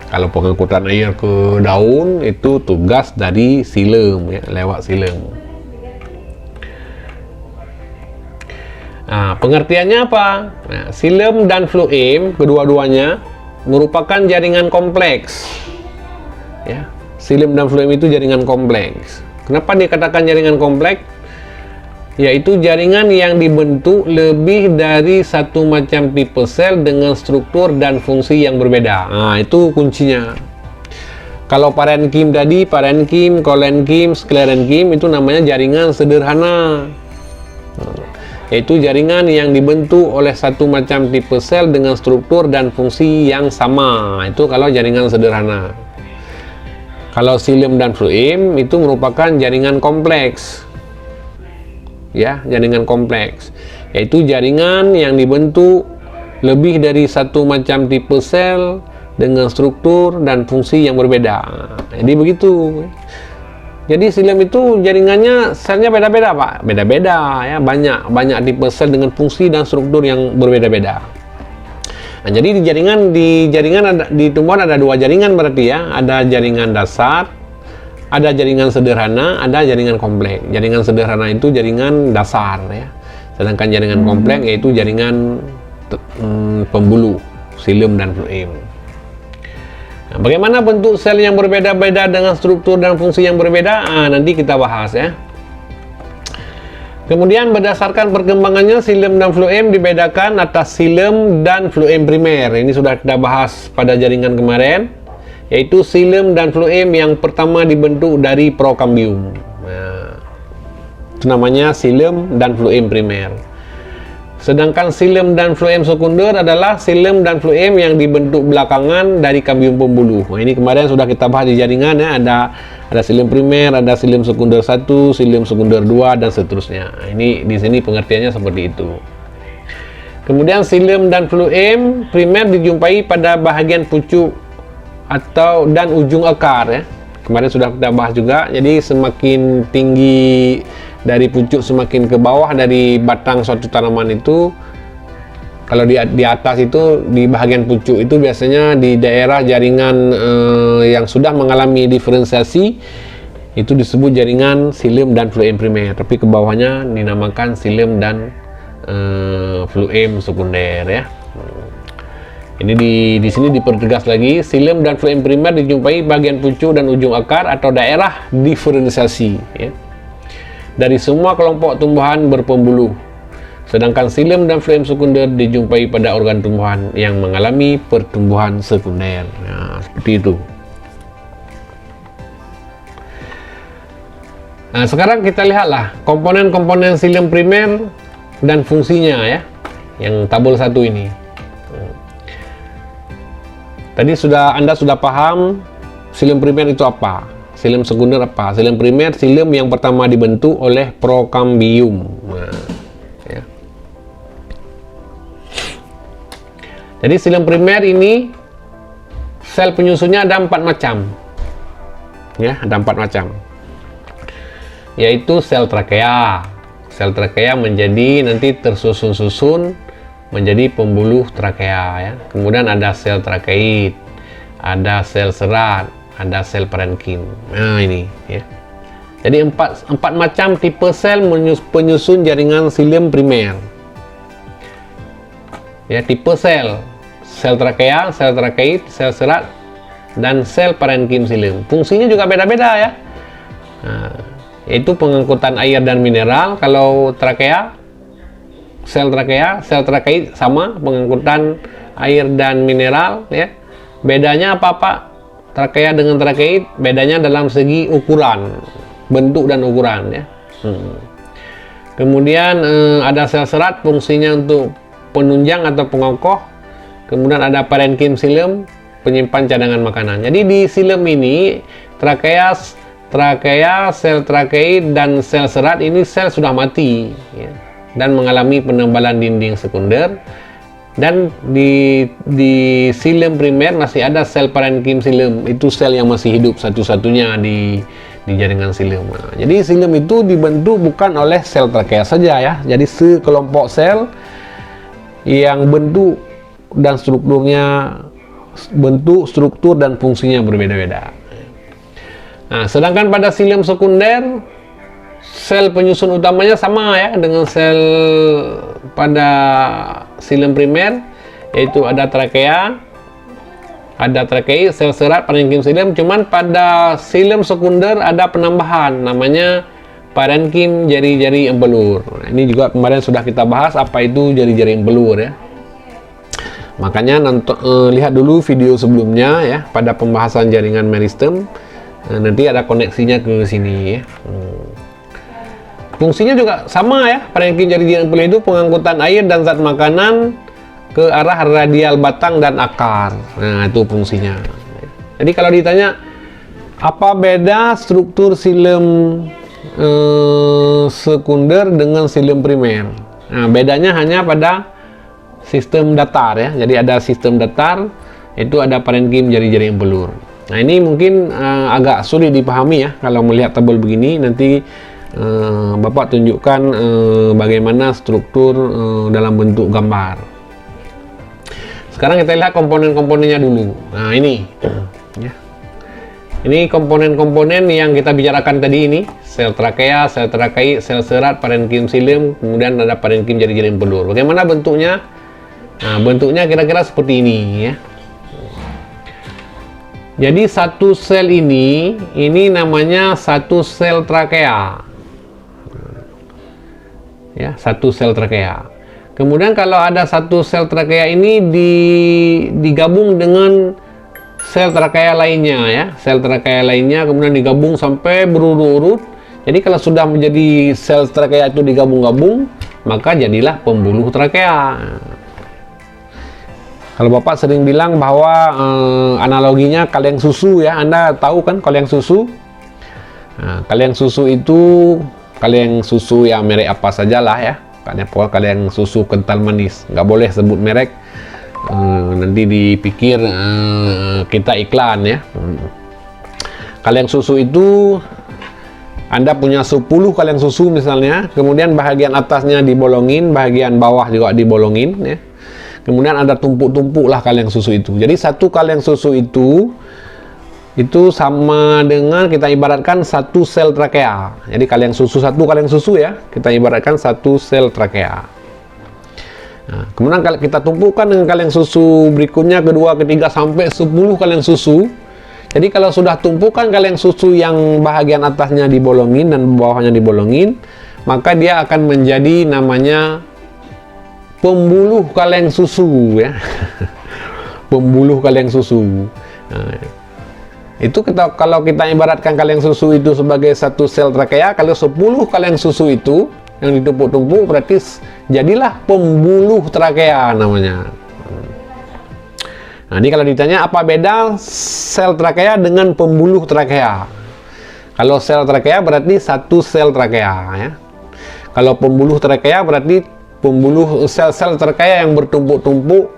Kalau pengangkutan air ke daun itu tugas dari silem ya, lewat silem. Nah, pengertiannya apa? Nah, silem dan floem kedua-duanya merupakan jaringan kompleks. Ya, silem dan floem itu jaringan kompleks. Kenapa dikatakan jaringan kompleks? Yaitu jaringan yang dibentuk lebih dari satu macam tipe sel dengan struktur dan fungsi yang berbeda. Nah, itu kuncinya. Kalau parenkim tadi, parenkim, kolenkim, sklerenkim itu namanya jaringan sederhana. Yaitu jaringan yang dibentuk oleh satu macam tipe sel dengan struktur dan fungsi yang sama. Itu kalau jaringan sederhana. Kalau silem dan floem itu merupakan jaringan kompleks. Ya, jaringan kompleks. Yaitu jaringan yang dibentuk lebih dari satu macam tipe sel dengan struktur dan fungsi yang berbeda. Jadi begitu. Jadi silem itu jaringannya selnya beda-beda Pak, beda-beda ya, banyak tipe sel dengan fungsi dan struktur yang berbeda-beda. Nah, jadi di jaringan ada, di tumbuhan ada dua jaringan berarti ya, ada jaringan dasar, ada jaringan sederhana, ada jaringan kompleks. Jaringan sederhana itu jaringan dasar ya, sedangkan jaringan kompleks yaitu jaringan pembuluh silem dan floem. Nah, bagaimana bentuk sel yang berbeda-beda dengan struktur dan fungsi yang berbeda? Nanti kita bahas ya. Kemudian berdasarkan perkembangannya silem dan floem dibedakan atas silem dan floem primer. Ini sudah kita bahas pada jaringan kemarin, yaitu silem dan floem yang pertama dibentuk dari prokambium. Nah, itu namanya silem dan floem primer. Sedangkan silem dan floem sekunder adalah silem dan floem yang dibentuk belakangan dari kambium pembuluh. Nah, ini kemarin sudah kita bahas di jaringan ya, ada silem primer, ada silem sekunder 1, silem sekunder 2 dan seterusnya. Nah, ini di sini pengertiannya seperti itu. Kemudian silem dan floem primer dijumpai pada bahagian pucuk dan ujung akar ya. Kemarin sudah kita bahas juga. Jadi semakin tinggi dari pucuk semakin ke bawah dari batang suatu tanaman itu, kalau di atas itu di bagian pucuk itu biasanya di daerah jaringan yang sudah mengalami diferensiasi itu disebut jaringan silem dan floem primer, tapi ke bawahnya dinamakan silem dan floem sekunder ya. Ini di sini dipertegas lagi, silem dan floem primer dijumpai bagian pucuk dan ujung akar atau daerah diferensiasi ya, dari semua kelompok tumbuhan berpembuluh. Sedangkan silem dan floem sekunder dijumpai pada organ tumbuhan yang mengalami pertumbuhan sekunder. Nah, seperti itu. Nah, sekarang kita lihatlah komponen-komponen silem primer dan fungsinya ya, yang tabel 1 ini. Tadi Anda sudah paham silem primer itu apa, silem sekunder apa. Silem primer, silem yang pertama dibentuk oleh prokambium. Nah, ya. Jadi silem primer ini sel penyusunnya ada 4 macam. Ya, ada 4 macam. Yaitu sel trakea. Sel trakea menjadi nanti tersusun-susun menjadi pembuluh trakea ya. Kemudian ada sel trakeid, ada sel serat, ada sel parenkim. Nah, ini ya. Jadi empat macam tipe sel penyusun jaringan silem primer. Ya, tipe sel trakea, sel trakeid, sel serat, dan sel parenkim silem. Fungsinya juga beda-beda ya. Nah, yaitu pengangkutan air dan mineral. Kalau trakea, sel trakeid sama, pengangkutan air dan mineral ya. Bedanya apa? Trakea dengan trakeid, bedanya dalam segi ukuran, bentuk dan ukuran ya. Kemudian ada sel serat, fungsinya untuk penunjang atau pengokoh. Kemudian ada parenkim silem, penyimpan cadangan makanan. Jadi di silem ini trakea, sel trakeid, dan sel serat ini sel sudah mati ya, dan mengalami penebalan dinding sekunder. Dan di silem primer masih ada sel parenkim silem, itu sel yang masih hidup satu-satunya di jaringan silem. Nah, jadi silem itu dibentuk bukan oleh sel trakea saja ya, jadi sekelompok sel yang bentuk dan struktur dan fungsinya berbeda-beda. Nah, sedangkan pada silem sekunder sel penyusun utamanya sama ya dengan sel pada silem primer, yaitu ada trakea, ada trakeid, sel serat, parenkim silem. Cuman pada silem sekunder ada penambahan namanya parenkim jari-jari embelur. Nah, ini juga kemarin sudah kita bahas apa itu jari-jari embelur ya. Makanya lihat dulu video sebelumnya ya pada pembahasan jaringan meristem. Nanti ada koneksinya ke sini ya. Fungsinya juga sama ya. Parenkim jari-jari embelur itu pengangkutan air dan zat makanan ke arah radial batang dan akar. Nah, itu fungsinya. Jadi kalau ditanya apa beda struktur silem sekunder dengan silem primer, nah, bedanya hanya pada sistem datar ya. Jadi ada sistem datar, itu ada parenkim jari-jari embelur. Nah, ini mungkin agak sulit dipahami ya kalau melihat tabel begini. Nanti Bapak tunjukkan bagaimana struktur dalam bentuk gambar. Sekarang kita lihat komponen-komponennya dulu. Nah, ini ya. Ini komponen-komponen yang kita bicarakan tadi ini. Sel trakea, sel trakeid, sel serat, parenkim silem, kemudian ada parenkim jari-jari embelur. Bagaimana bentuknya? Nah, bentuknya kira-kira seperti ini ya. Jadi satu sel ini namanya satu sel trakea. Ya, satu sel trakea. Kemudian kalau ada satu sel trakea ini digabung dengan sel trakea lainnya ya, sel trakea lainnya kemudian digabung sampai berurut-urut. Jadi kalau sudah menjadi sel trakea itu digabung-gabung, maka jadilah pembuluh trakea. Kalau Bapak sering bilang bahwa analoginya kaleng susu ya, Anda tahu kan kaleng susu? Nah, kaleng susu itu kaleng susu yang merek apa sajalah ya, kaleng susu kental manis, nggak boleh sebut merek, nanti dipikir kita iklan ya. Kaleng susu itu Anda punya 10 kaleng susu misalnya, kemudian bagian atasnya dibolongin, bagian bawah juga dibolongin ya. Kemudian ada tumpuk-tumpuk lah kaleng susu itu. Jadi satu kaleng susu itu sama dengan kita ibaratkan satu sel trakea. Jadi satu kaleng susu ya, kita ibaratkan satu sel trakea. Nah, kemudian kalau kita tumpukan dengan kaleng susu berikutnya, kedua, ketiga, sampai 10 kaleng susu. Jadi kalau sudah tumpukan kaleng susu yang bahagian atasnya dibolongin dan bawahnya dibolongin, maka dia akan menjadi namanya pembuluh kaleng susu ya. Pembuluh kaleng susu. Nah, itu kalau kita ibaratkan kaleng susu itu sebagai satu sel trakea, kalau 10 kaleng susu itu yang ditumpuk-tumpuk berarti jadilah pembuluh trakea namanya. Nah, ini kalau ditanya apa beda sel trakea dengan pembuluh trakea? Kalau sel trakea berarti satu sel trakea ya. Kalau pembuluh trakea berarti pembuluh sel-sel trakea yang bertumpuk-tumpuk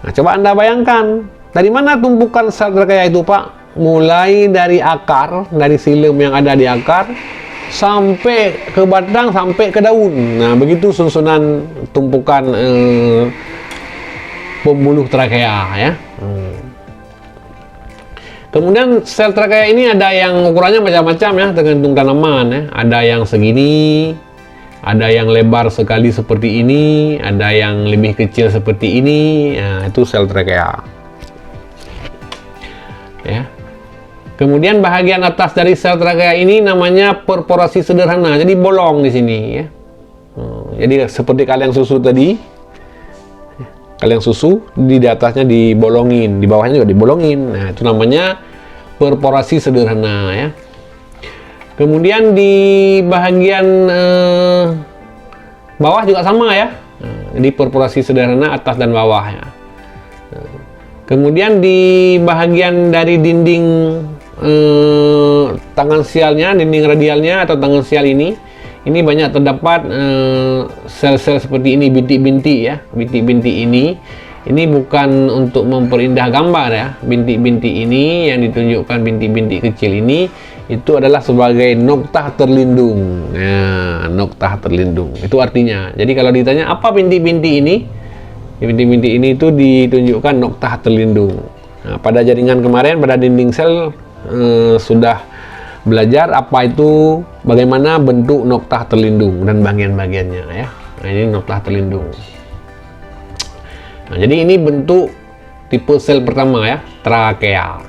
Nah, coba Anda bayangkan, dari mana tumpukan sel trakea itu, Pak? Mulai dari akar, dari silem yang ada di akar, sampai ke batang, sampai ke daun. Nah, begitu susunan tumpukan pembuluh trakea ya. Kemudian sel trakea ini ada yang ukurannya macam-macam ya, tergantung tanaman ya. Ada yang segini, ada yang lebar sekali seperti ini, ada yang lebih kecil seperti ini. Nah, itu sel trakea. Ya. Kemudian bagian atas dari sel trakea ini namanya perforasi sederhana. Jadi bolong di sini ya. Jadi seperti kaleng susu tadi. Kaleng susu di atasnya dibolongin, di bawahnya juga dibolongin. Nah, itu namanya perforasi sederhana ya. Kemudian di bagian bawah juga sama ya. Jadi perforasi sederhana atas dan bawah ya. Kemudian di bagian dari dinding tangan sialnya, dinding radialnya atau tangan sial ini banyak terdapat sel-sel seperti ini, bintik-bintik ya. Bintik-bintik ini bukan untuk memperindah gambar ya. Bintik-bintik ini yang ditunjukkan, bintik-bintik kecil ini, itu adalah sebagai noktah terlindung. Nah, noktah terlindung itu artinya. Jadi kalau ditanya apa bintik-bintik ini, bintik-bintik ini itu ditunjukkan noktah terlindung. Nah, pada jaringan kemarin, pada dinding sel sudah belajar apa itu, bagaimana bentuk noktah terlindung dan bagian-bagiannya ya. Nah, ini noktah terlindung. Nah, jadi ini bentuk tipe sel pertama ya, trakea.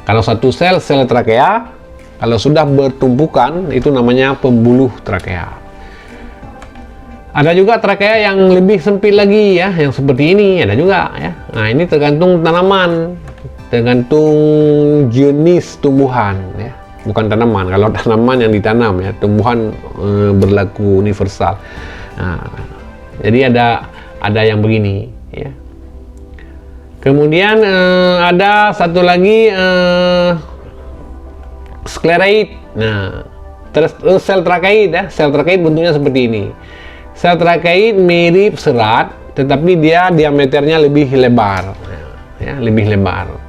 Kalau satu sel trakea, kalau sudah bertumpukan itu namanya pembuluh trakea. Ada juga trakea yang lebih sempit lagi ya, yang seperti ini ada juga ya. Nah, ini tergantung tanaman, tergantung jenis tumbuhan ya. Bukan tanaman, kalau tanaman yang ditanam ya, tumbuhan berlaku universal. Nah, jadi ada yang begini ya. Kemudian ada satu lagi scleroid. Nah, terus sel trakeit ya, sel trakeit bentuknya seperti ini. Sel trakeit mirip serat, tetapi dia diameternya lebih lebar ya, lebih lebar.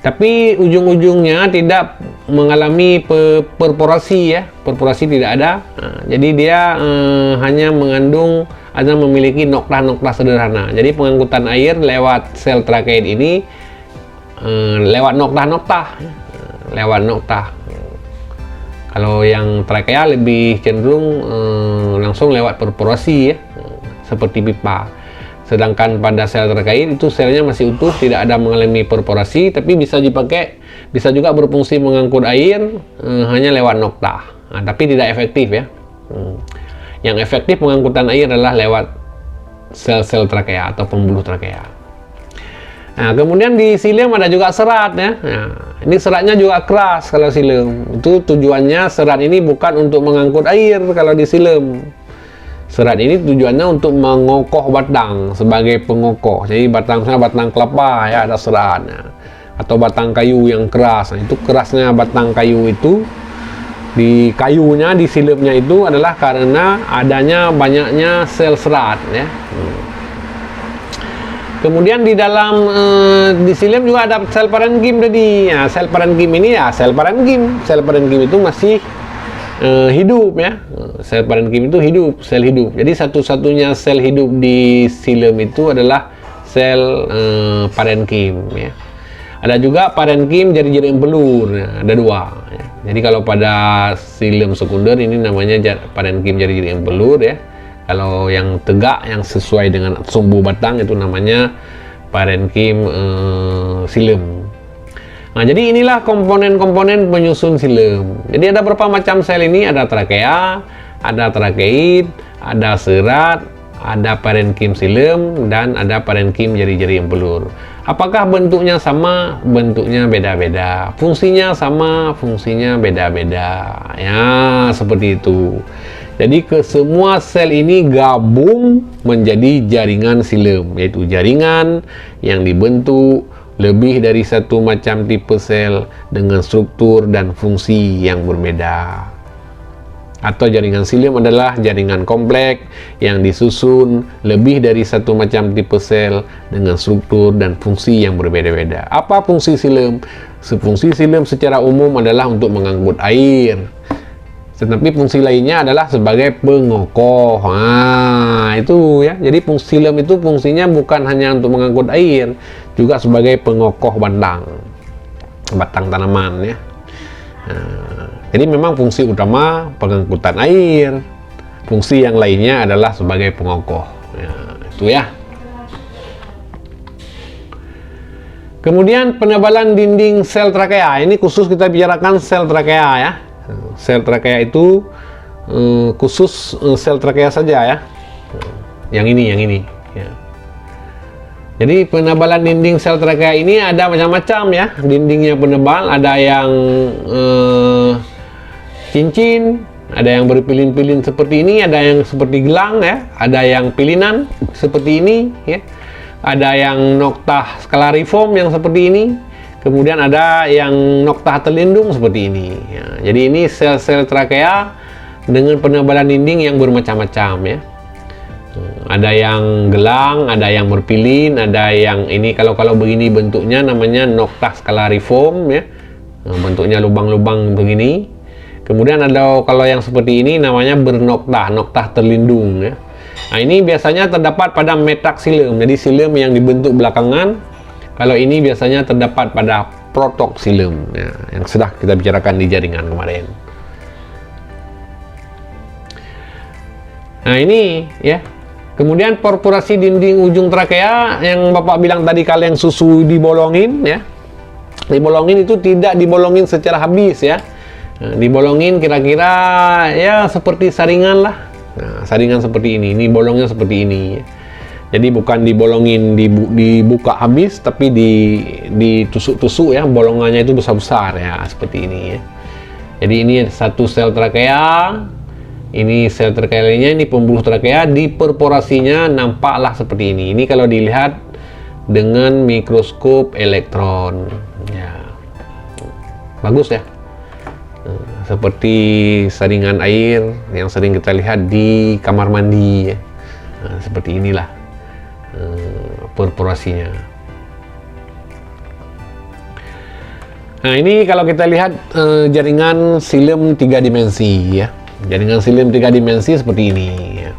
Tapi ujung-ujungnya tidak mengalami perforasi ya, perforasi tidak ada. Nah, jadi dia hanya memiliki noktah-noktah sederhana. Jadi pengangkutan air lewat sel trakeit ini lewat noktah-noktah, lewat noktah. Kalau yang trakea lebih cenderung langsung lewat perforasi ya, seperti pipa. Sedangkan pada sel trakeit itu selnya masih utuh, tidak ada mengalami perforasi, tapi bisa dipakai, bisa juga berfungsi mengangkut air hanya lewat noktah. Nah, tapi tidak efektif ya. Yang efektif pengangkutan air adalah lewat sel-sel trakea atau pembuluh trakea. Nah, kemudian di silem ada juga serat ya. Nah, ini seratnya juga keras kalau silem. Itu tujuannya, serat ini bukan untuk mengangkut air kalau di silem. Serat ini tujuannya untuk mengokoh batang sebagai pengokoh. Jadi misalnya batang kelapa ya ada seratnya, atau batang kayu yang keras. Nah, itu kerasnya batang kayu itu di kayunya, di silepnya itu adalah karena adanya banyaknya sel serat ya. Kemudian di dalam di silem juga ada sel parenkim tadi. Ya, sel parenkim ini ya sel parenkim. Sel parenkim itu masih hidup ya. Sel parenkim itu hidup, sel hidup. Jadi satu-satunya sel hidup di silem itu adalah sel parenkim ya. Ada juga parenkim jari-jari empelur ya, ada dua ya. Jadi kalau pada silem sekunder ini namanya parenkim jari-jari empelur ya. Kalau yang tegak, yang sesuai dengan sumbu batang itu namanya parenkim silem. Nah, jadi inilah komponen-komponen penyusun silem. Jadi ada berapa macam sel ini? Ada trakea, ada trakeit, ada serat, ada parenkim silem, dan ada parenkim jari-jari empelur. Apakah bentuknya sama? Bentuknya beda-beda. Fungsinya sama? Fungsinya beda-beda. Ya, seperti itu. Jadi semua sel ini gabung menjadi jaringan silem, yaitu jaringan yang dibentuk lebih dari satu macam tipe sel dengan struktur dan fungsi yang berbeda. Atau jaringan silium adalah jaringan kompleks yang disusun lebih dari satu macam tipe sel dengan struktur dan fungsi yang berbeda-beda. Apa fungsi silium? Fungsi silium secara umum adalah untuk mengangkut air. Tetapi fungsi lainnya adalah sebagai pengokoh. Nah, itu ya. Jadi silium itu fungsinya bukan hanya untuk mengangkut air, juga sebagai pengokoh batang tanaman ya. Nah, jadi memang fungsi utama pengangkutan air. Fungsi yang lainnya adalah sebagai pengokoh. Ya, itu ya. Kemudian penebalan dinding sel trakea. Ini khusus kita bicarakan sel trakea ya. Sel trakea itu khusus sel trakea saja ya. Yang ini ya. Jadi penebalan dinding sel trakea ini ada macam-macam ya. Dindingnya penebal, ada yang cincin, ada yang berpilin-pilin seperti ini, ada yang seperti gelang ya, ada yang pilinan seperti ini ya, ada yang noktah skalariform yang seperti ini, kemudian ada yang noktah terlindung seperti ini ya. Jadi ini sel-sel trakea dengan penebalan dinding yang bermacam-macam ya. Ada yang gelang, ada yang berpilin, ada yang ini kalau begini bentuknya namanya noktah skalariform ya. Bentuknya lubang-lubang begini. Kemudian ada kalau yang seperti ini namanya noktah terlindung ya. Nah, ini biasanya terdapat pada metaxilum. Jadi silum yang dibentuk belakangan. Kalau ini biasanya terdapat pada protoxilum ya, yang sudah kita bicarakan di jaringan kemarin. Nah, ini ya. Kemudian perforasi dinding ujung trakea yang Bapak bilang tadi, kalau yang susu dibolongin ya. Dibolongin itu tidak dibolongin secara habis ya. Nah, dibolongin kira-kira ya seperti saringan lah. Nah, saringan seperti ini bolongnya seperti ini. Jadi bukan dibolongin dibuka habis, tapi ditusuk-tusuk ya, bolongannya itu besar-besar ya, seperti ini ya. Jadi ini satu sel trakea, ini sel trakea lainnya, ini pembuluh trakea, diperforasinya nampaklah seperti ini. Ini kalau dilihat dengan mikroskop elektron ya. Bagus ya. Seperti saringan air yang sering kita lihat di kamar mandi ya. Nah, seperti inilah perforasinya. Nah, ini kalau kita lihat jaringan silum 3 dimensi ya. Jaringan silum 3 dimensi seperti ini ya.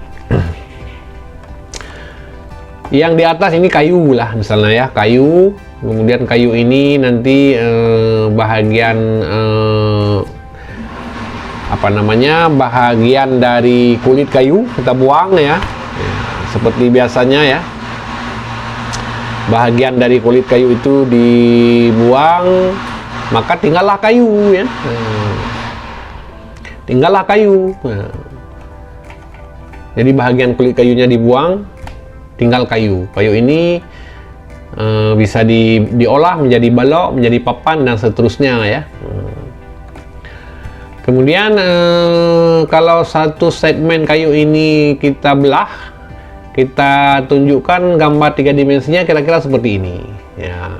Yang di atas ini kayu lah misalnya ya, kayu. Kemudian kayu ini nanti bahagian bahagian dari kulit kayu kita buang ya, seperti biasanya ya. Bahagian dari kulit kayu itu dibuang, maka tinggallah kayu ya. Tinggallah kayu. Jadi bahagian kulit kayunya dibuang, tinggal kayu. Kayu ini bisa diolah menjadi balok, menjadi papan dan seterusnya ya. Kemudian kalau satu segmen kayu ini kita belah, kita tunjukkan gambar 3 dimensinya kira-kira seperti ini ya.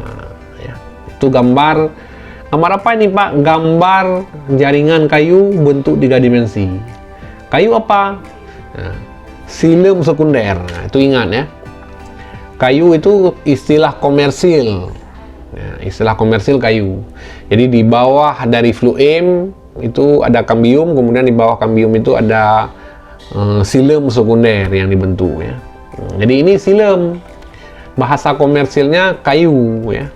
Itu gambar apa ini Pak? Gambar jaringan kayu bentuk 3 dimensi. Kayu apa? Nah, silum sekunder. Nah, itu ingat ya. Kayu itu istilah komersil ya, istilah komersil kayu. Jadi di bawah dari fluem itu ada kambium, kemudian di bawah kambium itu ada silum sekunder yang dibentuk ya. Jadi ini silum, bahasa komersilnya kayu ya.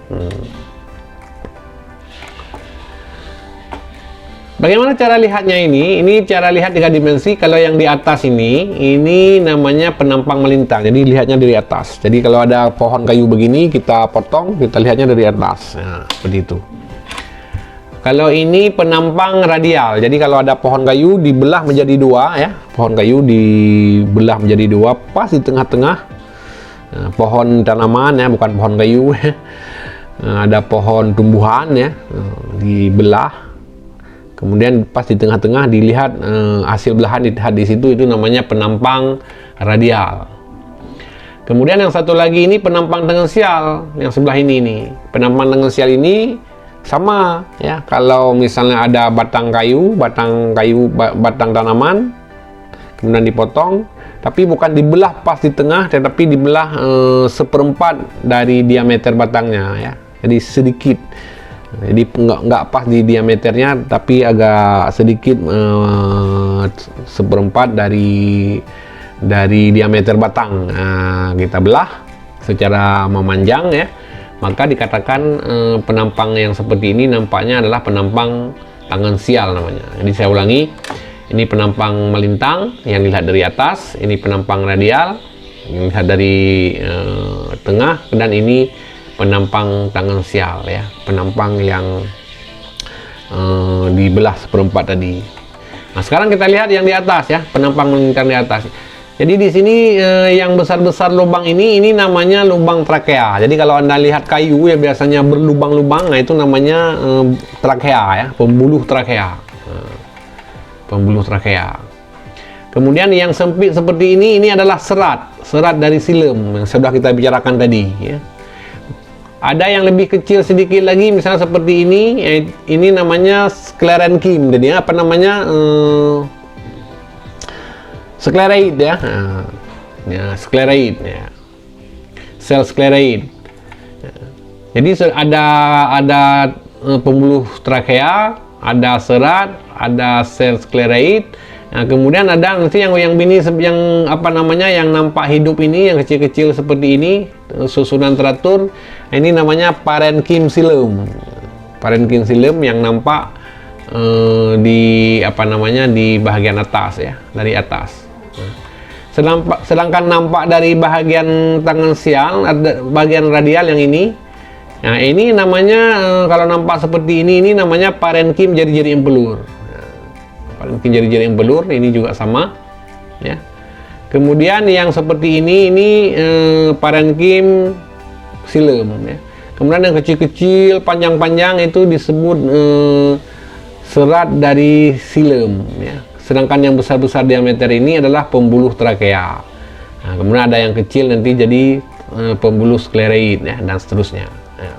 Bagaimana cara lihatnya ini? Ini cara lihat 3 dimensi. Kalau yang di atas ini namanya penampang melintang. Jadi lihatnya dari atas. Jadi kalau ada pohon kayu begini, kita potong, kita lihatnya dari atas. Nah, seperti itu. Kalau ini penampang radial. Jadi kalau ada pohon kayu dibelah menjadi 2 ya. Pohon kayu dibelah menjadi 2 pas di tengah-tengah. Nah, pohon tanaman ya, bukan pohon kayu. Nah, ada pohon tumbuhan ya, dibelah. Kemudian pas di tengah-tengah dilihat hasil belahan dilihat di situ, itu namanya penampang radial. Kemudian yang satu lagi ini penampang tengensial, yang sebelah ini nih. Penampang tengensial ini Sama ya, kalau misalnya ada batang kayu, batang tanaman, kemudian dipotong, tapi bukan dibelah pas di tengah, tetapi dibelah seperempat dari diameter batangnya ya. Jadi sedikit, jadi nggak pas di diameternya, tapi agak sedikit seperempat dari diameter batang. Nah, kita belah secara memanjang ya. Maka dikatakan penampang yang seperti ini nampaknya adalah penampang tangan sial namanya. Jadi saya ulangi, ini penampang melintang yang dilihat dari atas, ini penampang radial yang dilihat dari tengah, dan ini penampang tangan sial ya, penampang yang dibelah seperempat tadi. Nah, sekarang kita lihat yang di atas ya, penampang melintang di atas. Jadi di sini yang besar-besar lubang ini namanya lubang trakea. Jadi kalau Anda lihat kayu yang biasanya berlubang-lubang, nah itu namanya trakea ya, pembuluh trakea. Pembuluh trakea. Kemudian yang sempit seperti ini adalah serat dari silem yang sudah kita bicarakan tadi ya. Ada yang lebih kecil sedikit lagi, misalnya seperti ini namanya sclerenchyme. Jadi apa namanya? Sclereid ya, sclereid ya, sel sclereid. Jadi ada pembuluh trakea, ada serat, ada sel sclereid. Nah, kemudian ada nanti yang apa namanya, yang nampak hidup ini, yang kecil-kecil seperti ini, susunan teratur. Ini namanya parenchyme xylem. Parenchyme xylem yang nampak di apa namanya, di bagian atas ya, dari atas. Sedangkan nampak dari bagian tangan sial, ada bagian radial yang ini. Nah, ini namanya kalau nampak seperti ini namanya parenchyme jari-jari empelur. Parenchyme jari-jari empelur ini juga sama ya. Kemudian yang seperti ini parenchyme xylem ya. Kemudian yang kecil-kecil, panjang-panjang itu disebut serat dari xylem ya. Sedangkan yang besar-besar diameter ini adalah pembuluh trakea. Nah, kemudian ada yang kecil nanti jadi pembuluh sclereid ya, dan seterusnya. Ya.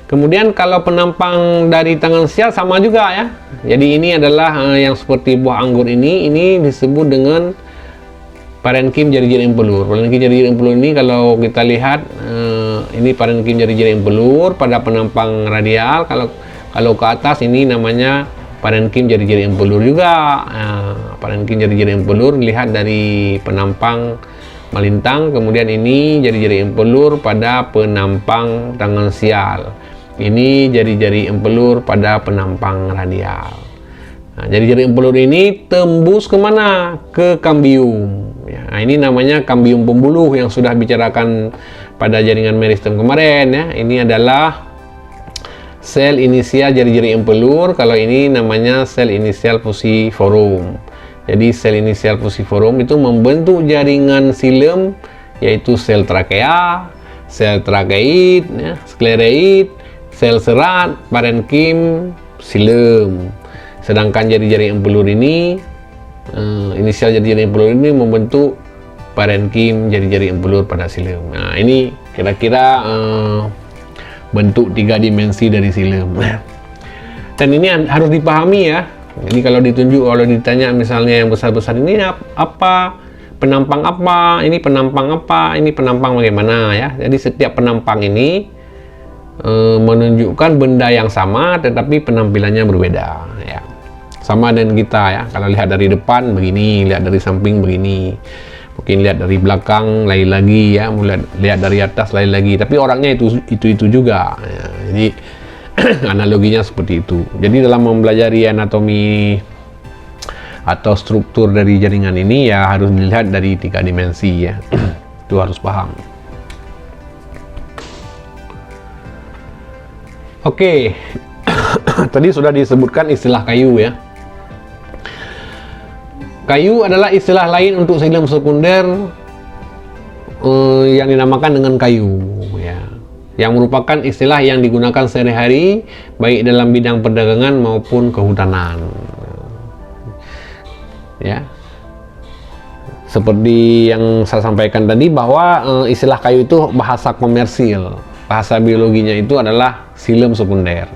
Kemudian kalau penampang dari tangan sial sama juga ya. Jadi ini adalah yang seperti buah anggur ini disebut dengan parenchyme jari-jari empelur. Parenchyme jari-jari empelur ini kalau kita lihat ini parenchyme jari-jari empelur pada penampang radial. Kalau ke atas ini namanya parenchyme jari-jari empelur juga. Parenchyme jari-jari empelur dilihat dari penampang melintang, kemudian ini jari-jari empelur pada penampang tangan sial. Ini jari-jari empelur pada penampang radial. Nah, jari-jari empelur ini tembus kemana? Ke kambium. Ya, nah, ini namanya kambium pembuluh yang sudah bicarakan pada jaringan meristem kemarin ya. Ini adalah sel inisial jari-jari empelur. Kalau ini namanya sel inisial fusiforum. Jadi sel inisial fusiforum itu membentuk jaringan xylem, yaitu sel trakea, sel trakeid, ya, sclereid, sel serat, parenchyme, xylem. Sedangkan jari-jari empelur ini, inisial jari-jari empelur ini membentuk parenchyme jari-jari empelur pada xylem. Nah, ini kira-kira bentuk 3 dimensi dari xylem. Dan ini harus dipahami ya. Jadi kalau ditanya misalnya yang besar-besar ini apa, penampang apa, ini penampang apa, ini penampang bagaimana ya. Jadi setiap penampang ini menunjukkan benda yang sama tetapi penampilannya berbeda ya. Sama dengan kita ya. Kalau lihat dari depan begini, lihat dari samping begini. Mungkin lihat dari belakang lain lagi ya, lihat dari atas lain lagi, tapi orangnya itu juga ya. Jadi analoginya seperti itu. Jadi dalam mempelajari anatomi atau struktur dari jaringan ini ya harus dilihat dari 3 dimensi ya. Itu harus paham. Oke. Tadi sudah disebutkan istilah kayu ya. Kayu adalah istilah lain untuk xylem sekunder yang dinamakan dengan kayu ya, yang merupakan istilah yang digunakan sehari-hari baik dalam bidang perdagangan maupun kehutanan ya. Seperti yang saya sampaikan tadi bahwa istilah kayu itu bahasa komersil bahasa biologinya itu adalah xilem sekunder.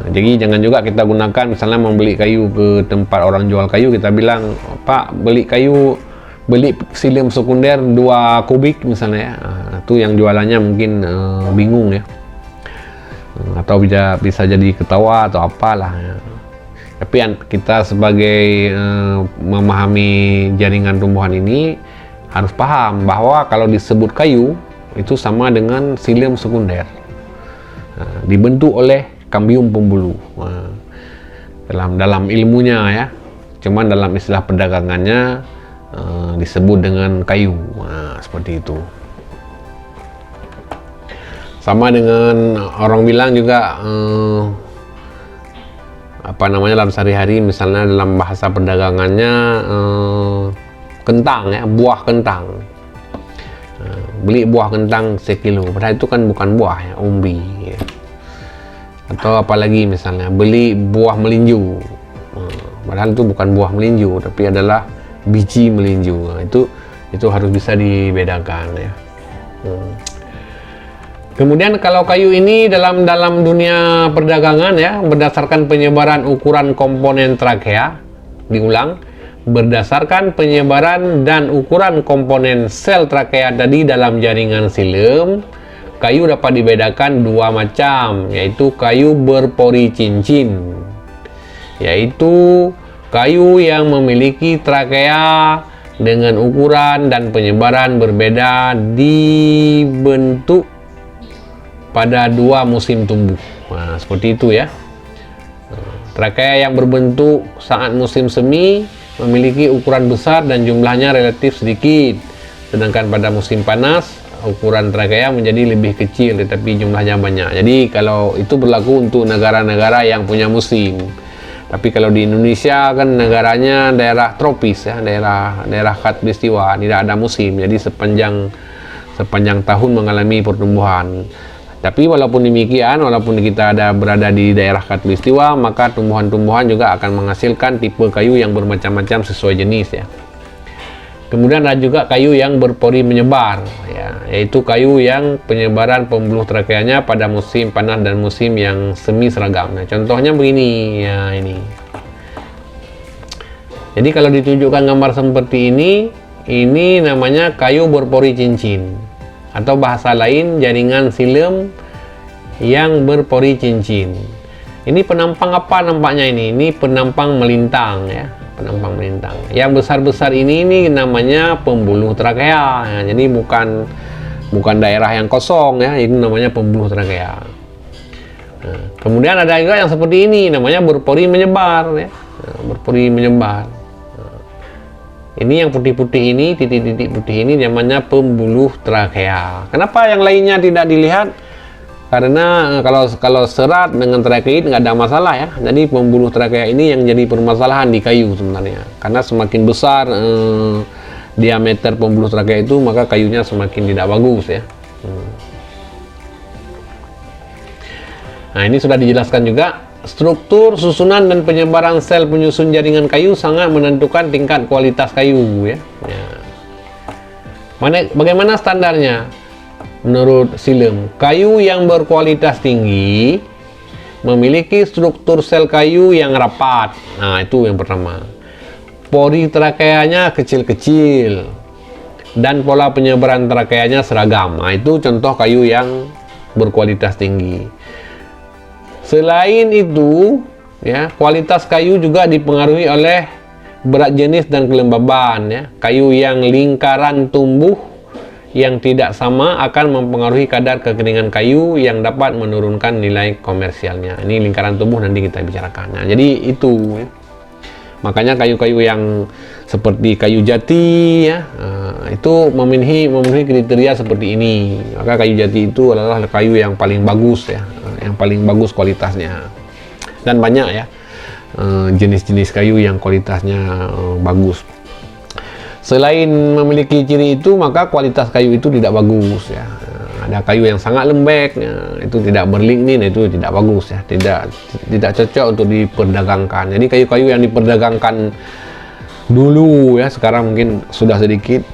Jadi jangan juga kita gunakan, misalnya membeli kayu ke tempat orang jual kayu, kita bilang, Pak, beli xilem sekunder 2 kubik misalnya ya. Itu yang jualannya mungkin bingung ya, atau bisa jadi ketawa atau apalah ya. Tapi kita sebagai memahami jaringan tumbuhan ini harus paham bahwa kalau disebut kayu itu sama dengan xilem sekunder, dibentuk oleh kambium pembuluh. Dalam ilmunya ya, cuman dalam istilah perdagangannya disebut dengan kayu. Seperti itu. Sama dengan orang bilang juga dalam sehari-hari, misalnya dalam bahasa perdagangannya kentang ya, buah kentang. Beli buah kentang 1 kilo, padahal itu kan bukan buah ya, umbi ya. Atau apalagi misalnya beli buah melinju, padahal itu bukan buah melinju tapi adalah biji melinju. Itu harus bisa dibedakan ya. Kemudian kalau kayu ini dalam dunia perdagangan ya, berdasarkan penyebaran ukuran komponen trakea, diulang, berdasarkan penyebaran dan ukuran komponen sel trakea tadi dalam jaringan xilem, kayu dapat dibedakan 2 macam, yaitu kayu berpori cincin, yaitu kayu yang memiliki trakea dengan ukuran dan penyebaran berbeda, dibentuk pada 2 musim tumbuh. Seperti itu ya. Trakea yang berbentuk saat musim semi memiliki ukuran besar dan jumlahnya relatif sedikit, sedangkan pada musim panas ukuran trakea menjadi lebih kecil tetapi jumlahnya banyak. Jadi kalau itu berlaku untuk negara-negara yang punya musim. Tapi kalau di Indonesia kan negaranya daerah tropis ya, daerah khatulistiwa, tidak ada musim. Jadi sepanjang tahun mengalami pertumbuhan. Tapi walaupun demikian, walaupun kita berada di daerah khatulistiwa, maka tumbuhan-tumbuhan juga akan menghasilkan tipe kayu yang bermacam-macam sesuai jenis ya. Kemudian ada juga kayu yang berpori menyebar ya, yaitu kayu yang penyebaran pembuluh trakeanya pada musim panas dan musim yang semi seragam. Nah, contohnya begini ya, ini. Jadi kalau ditunjukkan gambar seperti ini namanya kayu berpori cincin, atau bahasa lain jaringan xilem yang berpori cincin. Ini penampang apa nampaknya ini? Ini penampang melintang ya, penampang melintang. Yang besar-besar ini namanya pembuluh trakea. Ya, jadi bukan daerah yang kosong ya, ini namanya pembuluh trakea. Nah, kemudian ada juga yang seperti ini, namanya berpori menyebar ya. Berpori menyebar. Ini yang putih-putih ini, titik-titik putih ini namanya pembuluh trakea. Kenapa yang lainnya tidak dilihat? Karena kalau serat dengan trakeit nggak ada masalah ya. Jadi pembuluh trakea ini yang jadi permasalahan di kayu sebenarnya. Karena semakin besar diameter pembuluh trakea itu, maka kayunya semakin tidak bagus ya. Nah, ini sudah dijelaskan juga. Struktur, susunan, dan penyebaran sel penyusun jaringan kayu sangat menentukan tingkat kualitas kayu ya. Bagaimana standarnya? Menurut xilem, kayu yang berkualitas tinggi memiliki struktur sel kayu yang rapat. Nah, itu yang pertama. Pori trakeanya kecil-kecil dan pola penyebaran trakeanya seragam. Nah, itu contoh kayu yang berkualitas tinggi. Selain itu, ya, kualitas kayu juga dipengaruhi oleh berat jenis dan kelembaban. Ya. Kayu yang lingkaran tumbuh yang tidak sama akan mempengaruhi kadar kekeringan kayu yang dapat menurunkan nilai komersialnya. Ini lingkaran tumbuh nanti kita bicarakan. Nah, jadi itu. Ya. Makanya kayu-kayu yang seperti kayu jati, ya, itu memenuhi kriteria seperti ini. Maka kayu jati itu adalah kayu yang paling bagus ya. Yang paling bagus kualitasnya, dan banyak ya jenis-jenis kayu yang kualitasnya bagus. Selain memiliki ciri itu, maka kualitas kayu itu tidak bagus ya. Ada kayu yang sangat lembek ya, itu tidak berlignin, itu tidak bagus ya, tidak cocok untuk diperdagangkan. Jadi kayu-kayu yang diperdagangkan dulu ya, sekarang mungkin sudah sedikit,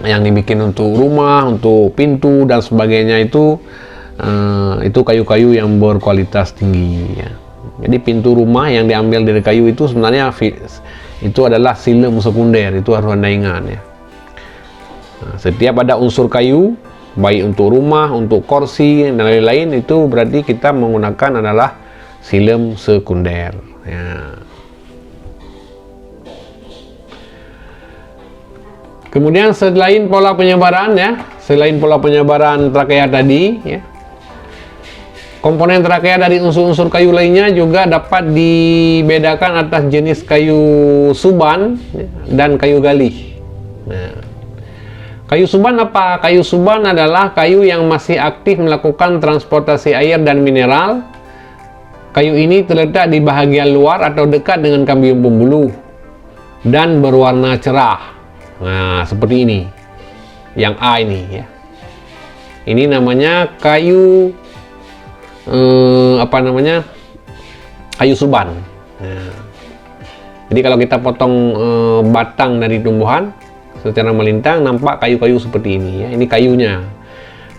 yang dibikin untuk rumah, untuk pintu dan sebagainya itu kayu-kayu yang berkualitas tinggi ya. Jadi pintu rumah yang diambil dari kayu itu sebenarnya itu adalah silem sekunder, itu harus Anda ingat ya. Nah, setiap ada unsur kayu, baik untuk rumah, untuk kursi dan lain-lain, itu berarti kita menggunakan adalah silem sekunder ya. Kemudian selain pola penyebaran ya, selain pola penyebaran trakea tadi ya, komponen trakea dari unsur-unsur kayu lainnya juga dapat dibedakan atas jenis kayu suban ya, dan kayu galih. Nah, kayu suban apa? Kayu suban adalah kayu yang masih aktif melakukan transportasi air dan mineral. Kayu ini terletak di bahagian luar atau dekat dengan kambium pembuluh dan berwarna cerah. Nah, seperti ini. Yang A ini ya. Ini namanya kayu kayu suban. Nah, jadi kalau kita potong batang dari tumbuhan secara melintang, nampak kayu-kayu seperti ini ya. Ini kayunya.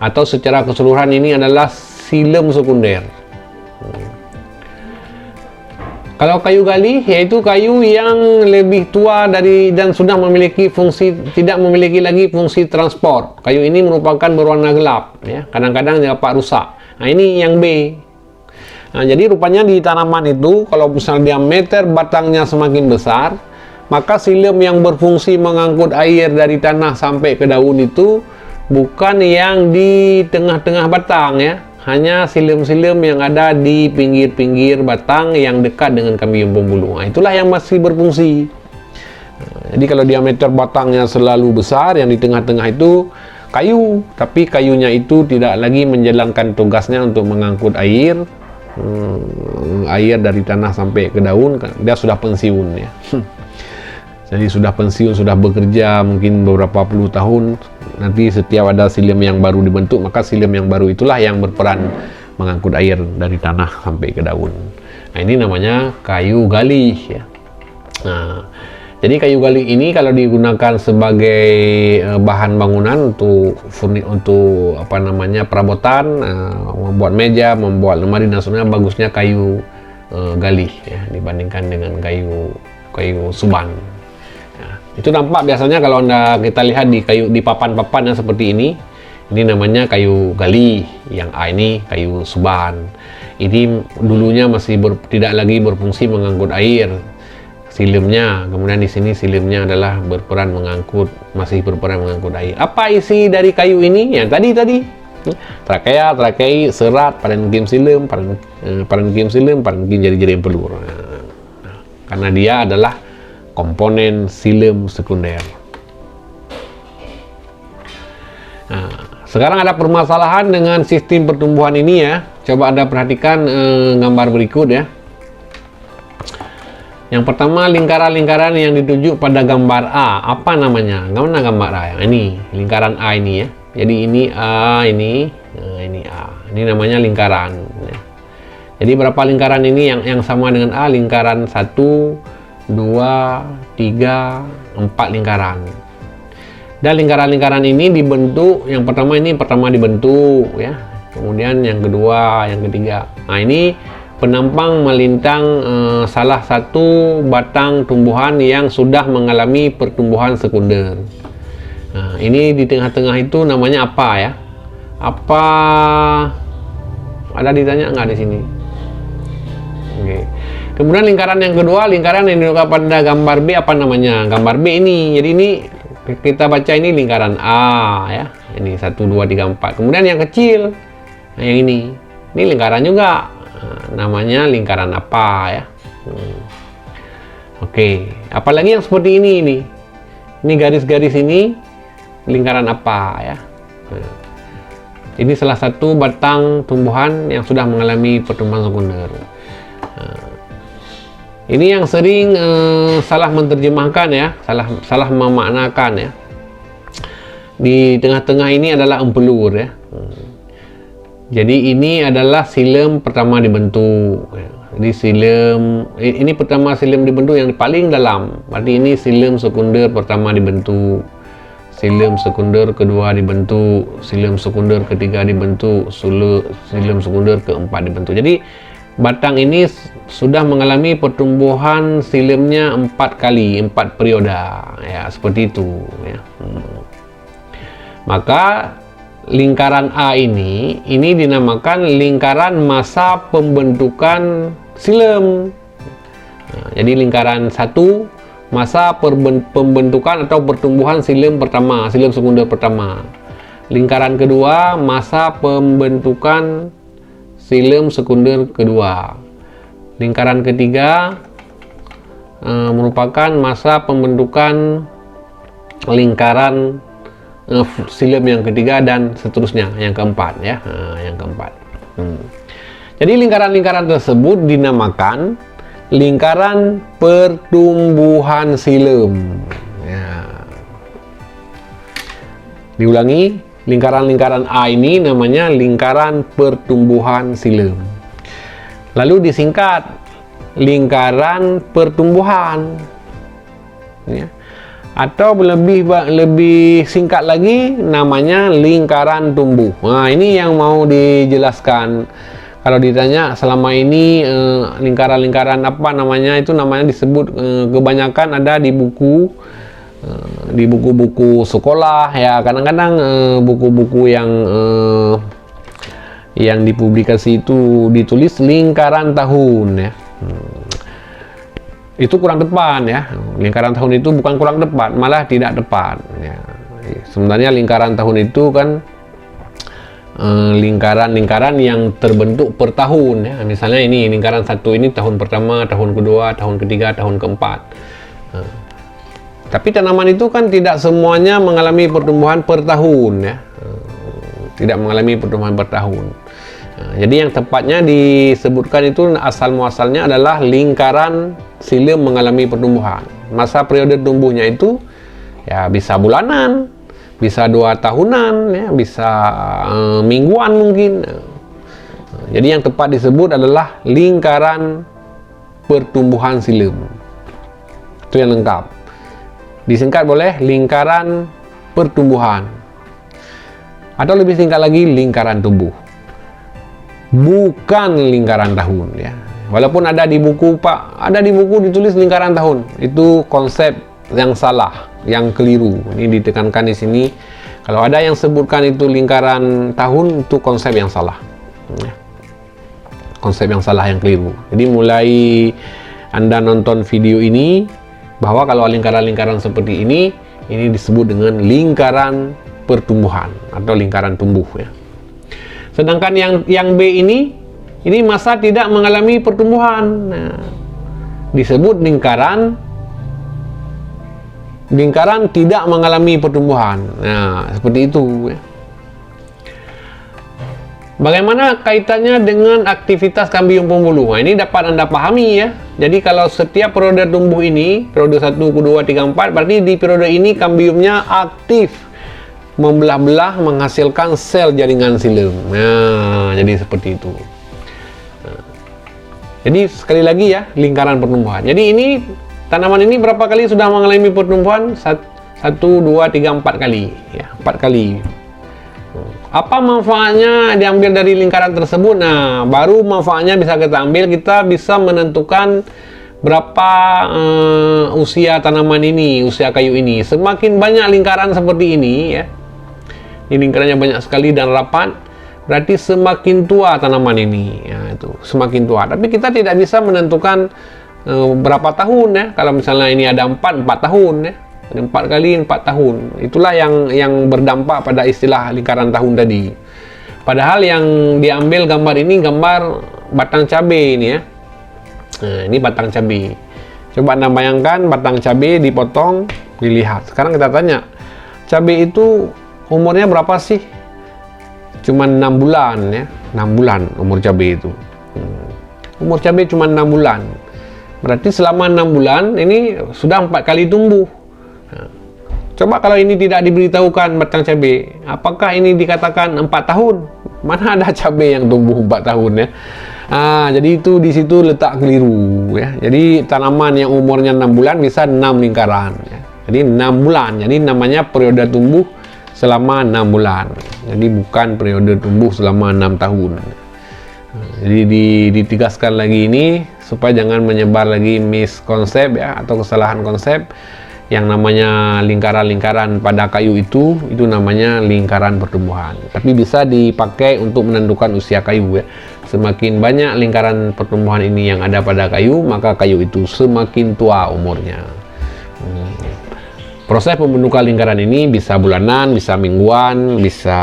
Atau secara keseluruhan ini adalah silem sekunder. Kalau kayu galih yaitu kayu yang lebih tua dan sudah memiliki tidak memiliki lagi fungsi transport. Kayu ini merupakan berwarna gelap ya, kadang-kadang dapat rusak. Nah, ini yang B. Nah, jadi rupanya di tanaman itu kalau misalnya diameter batangnya semakin besar, maka silem yang berfungsi mengangkut air dari tanah sampai ke daun itu bukan yang di tengah-tengah batang ya, hanya silem-silem yang ada di pinggir-pinggir batang yang dekat dengan kambium pembuluh. Nah, itulah yang masih berfungsi. Nah, jadi kalau diameter batangnya selalu besar, yang di tengah-tengah itu kayu, tapi kayunya itu tidak lagi menjalankan tugasnya untuk mengangkut air dari tanah sampai ke daun, dia sudah pensiun ya. Jadi sudah pensiun, sudah bekerja mungkin beberapa puluh tahun. Nanti setiap ada silem yang baru dibentuk, maka silem yang baru itulah yang berperan mengangkut air dari tanah sampai ke daun. Nah, ini namanya kayu galih ya. Nah, jadi kayu galih ini kalau digunakan sebagai bahan bangunan untuk perabotan, membuat meja, membuat lemari dan sebagainya, bagusnya kayu galih ya dibandingkan dengan kayu suban. Itu nampak biasanya kalau kita lihat di papan-papan yang seperti ini namanya kayu galih. Yang A ini kayu suban. Ini dulunya masih tidak lagi berfungsi mengangkut air silemnya, kemudian di sini silemnya adalah masih berperan mengangkut air. Apa isi dari kayu ini? Yang tadi trakea, trakei, serat, parenkim silem, parenkim jari-jari pelur. Karena dia adalah komponen silem sekunder. Nah, sekarang ada permasalahan dengan sistem pertumbuhan ini ya. Coba Anda perhatikan gambar berikut ya. Yang pertama, lingkaran-lingkaran yang dituju pada gambar A. Apa namanya? Mana gambar A? Yang ini, lingkaran A ini ya. Jadi ini A, ini A. Ini namanya lingkaran ya. Jadi berapa lingkaran ini yang sama dengan A? Lingkaran 1, 2, 3, 4 lingkaran. Dan lingkaran-lingkaran ini dibentuk, yang pertama dibentuk ya, kemudian yang kedua, yang ketiga. Nah, ini penampang melintang salah satu batang tumbuhan yang sudah mengalami pertumbuhan sekunder. Nah, ini di tengah-tengah itu namanya apa ya? Apa ada ditanya nggak di sini? Oke. Kemudian lingkaran yang kedua, lingkaran yang dibuka pada gambar B, apa namanya? Gambar B ini. Jadi ini kita baca ini lingkaran A ya. Ini 1, 2, 3, 4. Kemudian yang kecil, nah yang ini lingkaran juga. Nah, namanya lingkaran apa ya? Oke. Apalagi yang seperti ini. Ini garis-garis ini lingkaran apa ya? Nah, ini salah satu batang tumbuhan yang sudah mengalami pertumbuhan sekunder. Ini yang sering salah menerjemahkan ya, salah memaknakan ya. Di tengah-tengah ini adalah empelur ya. Jadi ini adalah silem pertama dibentuk. Jadi ini pertama silem dibentuk yang paling dalam. Berarti ini silem sekunder pertama dibentuk. Xilem sekunder kedua dibentuk, xilem sekunder ketiga dibentuk, xilem sekunder keempat dibentuk. Jadi batang ini sudah mengalami pertumbuhan xilemnya 4 kali, 4 periode ya, seperti itu ya. Maka lingkaran A ini dinamakan lingkaran masa pembentukan xilem. Nah, jadi lingkaran 1 masa pembentukan atau pertumbuhan xilem pertama, xilem sekunder pertama. Lingkaran kedua masa pembentukan xilem sekunder kedua. Lingkaran ketiga merupakan masa pembentukan lingkaran xilem yang ketiga dan seterusnya, yang keempat ya, yang keempat. Jadi lingkaran-lingkaran tersebut dinamakan lingkaran pertumbuhan xilem ya. Diulangi, lingkaran-lingkaran A ini namanya lingkaran pertumbuhan xilem. Lalu disingkat lingkaran pertumbuhan ya. Atau lebih singkat lagi namanya lingkaran tumbuh. Nah, ini yang mau dijelaskan. Kalau ditanya selama ini lingkaran-lingkaran apa namanya, itu namanya disebut kebanyakan ada di buku, di buku-buku sekolah ya. Kadang-kadang buku-buku yang dipublikasi itu ditulis lingkaran tahun ya. Itu kurang tepat ya. Lingkaran tahun itu bukan kurang tepat, malah tidak tepat ya. Sebenarnya lingkaran tahun itu kan lingkaran-lingkaran yang terbentuk per tahun ya. Misalnya ini lingkaran 1 ini tahun pertama, tahun kedua, tahun ketiga, tahun keempat. Tapi tanaman itu kan tidak semuanya mengalami pertumbuhan per tahun ya. Tidak mengalami pertumbuhan per tahun. Jadi yang tepatnya disebutkan itu asal muasalnya adalah lingkaran xilem mengalami pertumbuhan. Masa periode tumbuhnya itu ya bisa bulanan, bisa 2 tahunan ya, bisa mingguan mungkin. Jadi yang tepat disebut adalah lingkaran pertumbuhan xilem. Itu yang lengkap. Disingkat boleh lingkaran pertumbuhan, atau lebih singkat lagi lingkaran tumbuh, bukan lingkaran tahun ya. Walaupun ada di buku ditulis lingkaran tahun, itu konsep yang salah, yang keliru. Ini ditekankan di sini. Kalau ada yang sebutkan itu lingkaran tahun, itu konsep yang salah ya. Konsep yang salah, yang keliru. Jadi mulai Anda nonton video ini, bahwa kalau lingkaran-lingkaran seperti ini disebut dengan lingkaran pertumbuhan atau lingkaran tumbuh ya. Sedangkan yang B ini masa tidak mengalami pertumbuhan. Nah, disebut lingkaran tidak mengalami pertumbuhan. Nah, seperti itu ya. Bagaimana kaitannya dengan aktivitas kambium pembuluh? Nah, ini dapat Anda pahami ya. Jadi kalau setiap periode tumbuh ini, periode 1, 2, 3, 4, berarti di periode ini kambiumnya aktif membelah-belah menghasilkan sel jaringan xilem. Nah, jadi seperti itu. Nah, jadi sekali lagi ya, lingkaran pertumbuhan. Jadi ini tanaman ini berapa kali sudah mengalami pertumbuhan? 1, 2, 3, 4 kali ya, 4 kali. Apa manfaatnya diambil dari lingkaran tersebut? Nah, baru manfaatnya bisa kita ambil, kita bisa menentukan berapa usia tanaman ini, usia kayu ini. Semakin banyak lingkaran seperti ini ya, ini lingkarannya banyak sekali dan rapat, berarti semakin tua tanaman ini ya, itu semakin tua. Tapi kita tidak bisa menentukan berapa tahun ya. Kalau misalnya ini ada 4 tahun ya, 4 kali 4 tahun, itulah yang berdampak pada istilah lingkaran tahun tadi. Padahal yang diambil gambar ini gambar batang cabai ini ya. Nah, ini batang cabai. Coba Anda bayangkan batang cabai dipotong, dilihat. Sekarang kita tanya, cabai itu umurnya berapa sih? Cuma 6 bulan ya, 6 bulan umur cabai itu. Umur cabai cuma 6 bulan. Berarti selama 6 bulan ini sudah 4 kali tumbuh. Nah, coba kalau ini tidak diberitahukan batang cabai, apakah ini dikatakan 4 tahun? Mana ada cabai yang tumbuh 4 tahun ya. Jadi itu di situ letak keliru ya. Jadi tanaman yang umurnya 6 bulan bisa 6 lingkaran ya. Jadi 6 bulan. Jadi namanya periode tumbuh selama 6 bulan. Jadi bukan periode tumbuh selama 6 tahun. Jadi ditegaskan lagi ini supaya jangan menyebar lagi miskonsep ya, atau kesalahan konsep yang namanya lingkaran-lingkaran pada kayu itu namanya lingkaran pertumbuhan. Tapi bisa dipakai untuk menentukan usia kayu ya. Semakin banyak lingkaran pertumbuhan ini yang ada pada kayu, maka kayu itu semakin tua umurnya. Proses pembentukan lingkaran ini bisa bulanan, bisa mingguan, bisa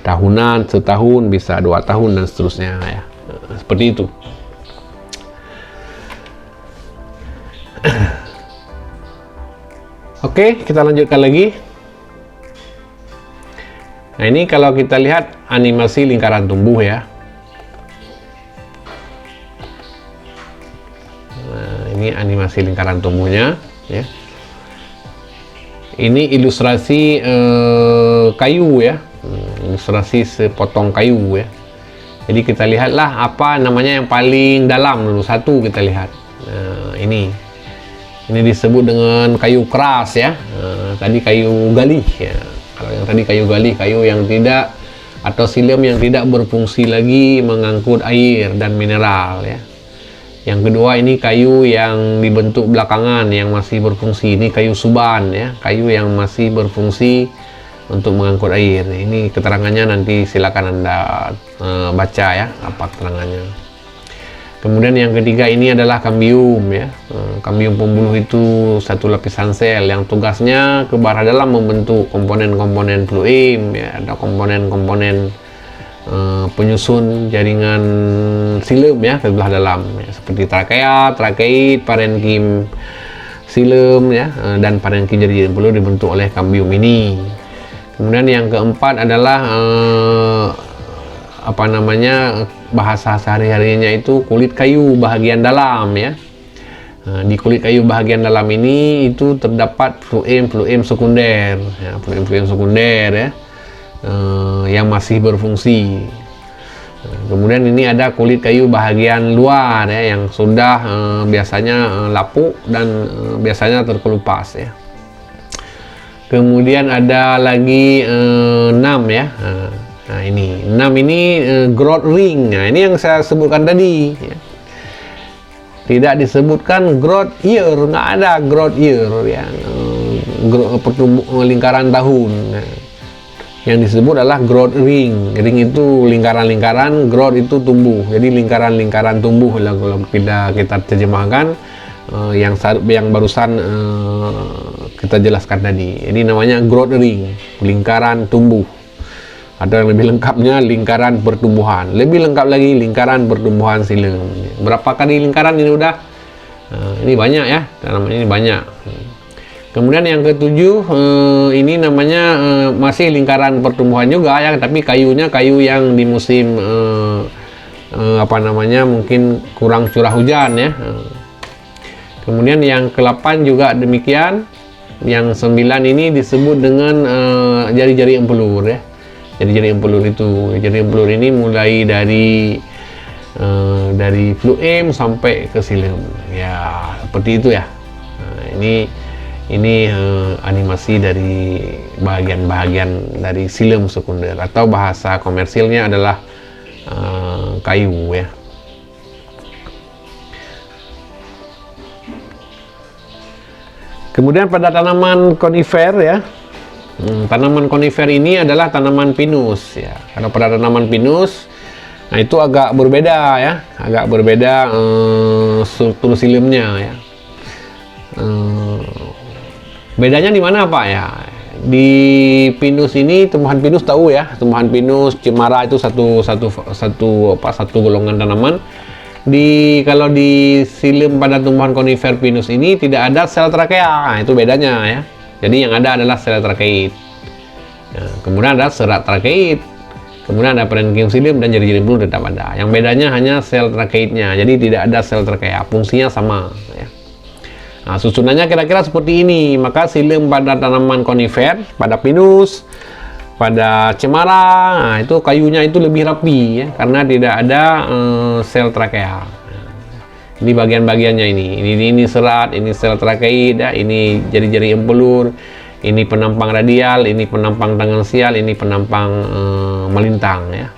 tahunan, setahun, bisa 2 tahun dan seterusnya ya. Seperti itu. Oke, kita lanjutkan lagi. Nah, ini kalau kita lihat animasi lingkaran tumbuh ya. Nah, ini animasi lingkaran tumbuhnya ya. Ini ilustrasi kayu ya, ilustrasi sepotong kayu ya. Jadi kita lihatlah apa namanya yang paling dalam dulu, satu kita lihat. Nah, ini disebut dengan kayu keras ya. Tadi kayu galih ya. Kalau yang tadi kayu galih, kayu yang tidak, atau silem yang tidak berfungsi lagi mengangkut air dan mineral ya. Yang kedua ini kayu yang dibentuk belakangan yang masih berfungsi, ini kayu suban ya, kayu yang masih berfungsi untuk mengangkut air. Ini keterangannya nanti silakan Anda baca ya, apa keterangannya. Kemudian yang ketiga ini adalah kambium ya. Kambium pembuluh itu satu lapisan sel yang tugasnya ke bawah dalam membentuk komponen-komponen fluim ya, ada komponen-komponen penyusun jaringan silem ya ke belah dalam ya, seperti trakea, trakeit, parenkim silem ya, dan parenkim jaringan pembuluh dibentuk oleh kambium ini. Kemudian yang keempat adalah apa namanya, bahasa sehari-harinya itu kulit kayu bahagian dalam ya. Di kulit kayu bahagian dalam ini itu terdapat fluim sekunder ya, fluim sekunder ya, yang masih berfungsi. Kemudian ini ada kulit kayu bahagian luar ya, yang sudah biasanya lapuk dan biasanya terkelupas ya. Kemudian ada lagi 6 ya. Nah ini 6 ini growth ring. Nah ini yang saya sebutkan tadi ya. Tidak disebutkan growth year, nggak ada growth year ya, lingkaran tahun. Nah, yang disebut adalah growth ring. Ring itu lingkaran-lingkaran, growth itu tumbuh. Jadi lingkaran-lingkaran tumbuh lah kalau kita terjemahkan yang barusan kita jelaskan tadi. Ini namanya growth ring, lingkaran tumbuh. Ada yang lebih lengkapnya lingkaran pertumbuhan. Lebih lengkap lagi lingkaran pertumbuhan silem. Berapa kali lingkaran ini udah? Ini banyak ya, namanya ini banyak. Kemudian yang ketujuh ini namanya masih lingkaran pertumbuhan juga ya, tapi kayunya kayu yang di musim apa namanya, mungkin kurang curah hujan ya. Kemudian yang ke-8 juga demikian. Yang 9 ini disebut dengan jari-jari empelur ya. Jari-jari empelur itu, jari empelur ini mulai dari fluim sampai ke silem ya, seperti itu ya. Nah, ini animasi dari bahagian-bahagian dari silem sekunder, atau bahasa komersilnya adalah kayu ya. Kemudian pada tanaman konifer ya, tanaman konifer ini adalah tanaman pinus ya. Kalau pada tanaman pinus, nah itu agak berbeda ya, agak berbeda struktur silemnya ya. Bedanya di mana Pak ya? Di pinus ini, tumbuhan pinus tahu ya, tumbuhan pinus cemara itu satu golongan tanaman. Kalau di silem pada tumbuhan konifer pinus ini tidak ada sel trakea, nah, itu bedanya ya. Jadi yang ada adalah sel trakeit. Nah, kemudian ada serat trakeit, kemudian ada parenkim silem dan jari-jari empelur tetap ada. Yang bedanya hanya sel trakeitnya, jadi tidak ada sel trakea, fungsinya sama ya. Nah, susunannya kira-kira seperti ini. Maka silem pada tanaman konifer, pada pinus, pada cemara, nah itu kayunya itu lebih rapi ya, karena tidak ada sel trakea. Ini bagian-bagiannya ini serat, ini sel trakeid ya, ini jari-jari empelur, ini penampang radial, ini penampang tangensial, ini penampang melintang ya.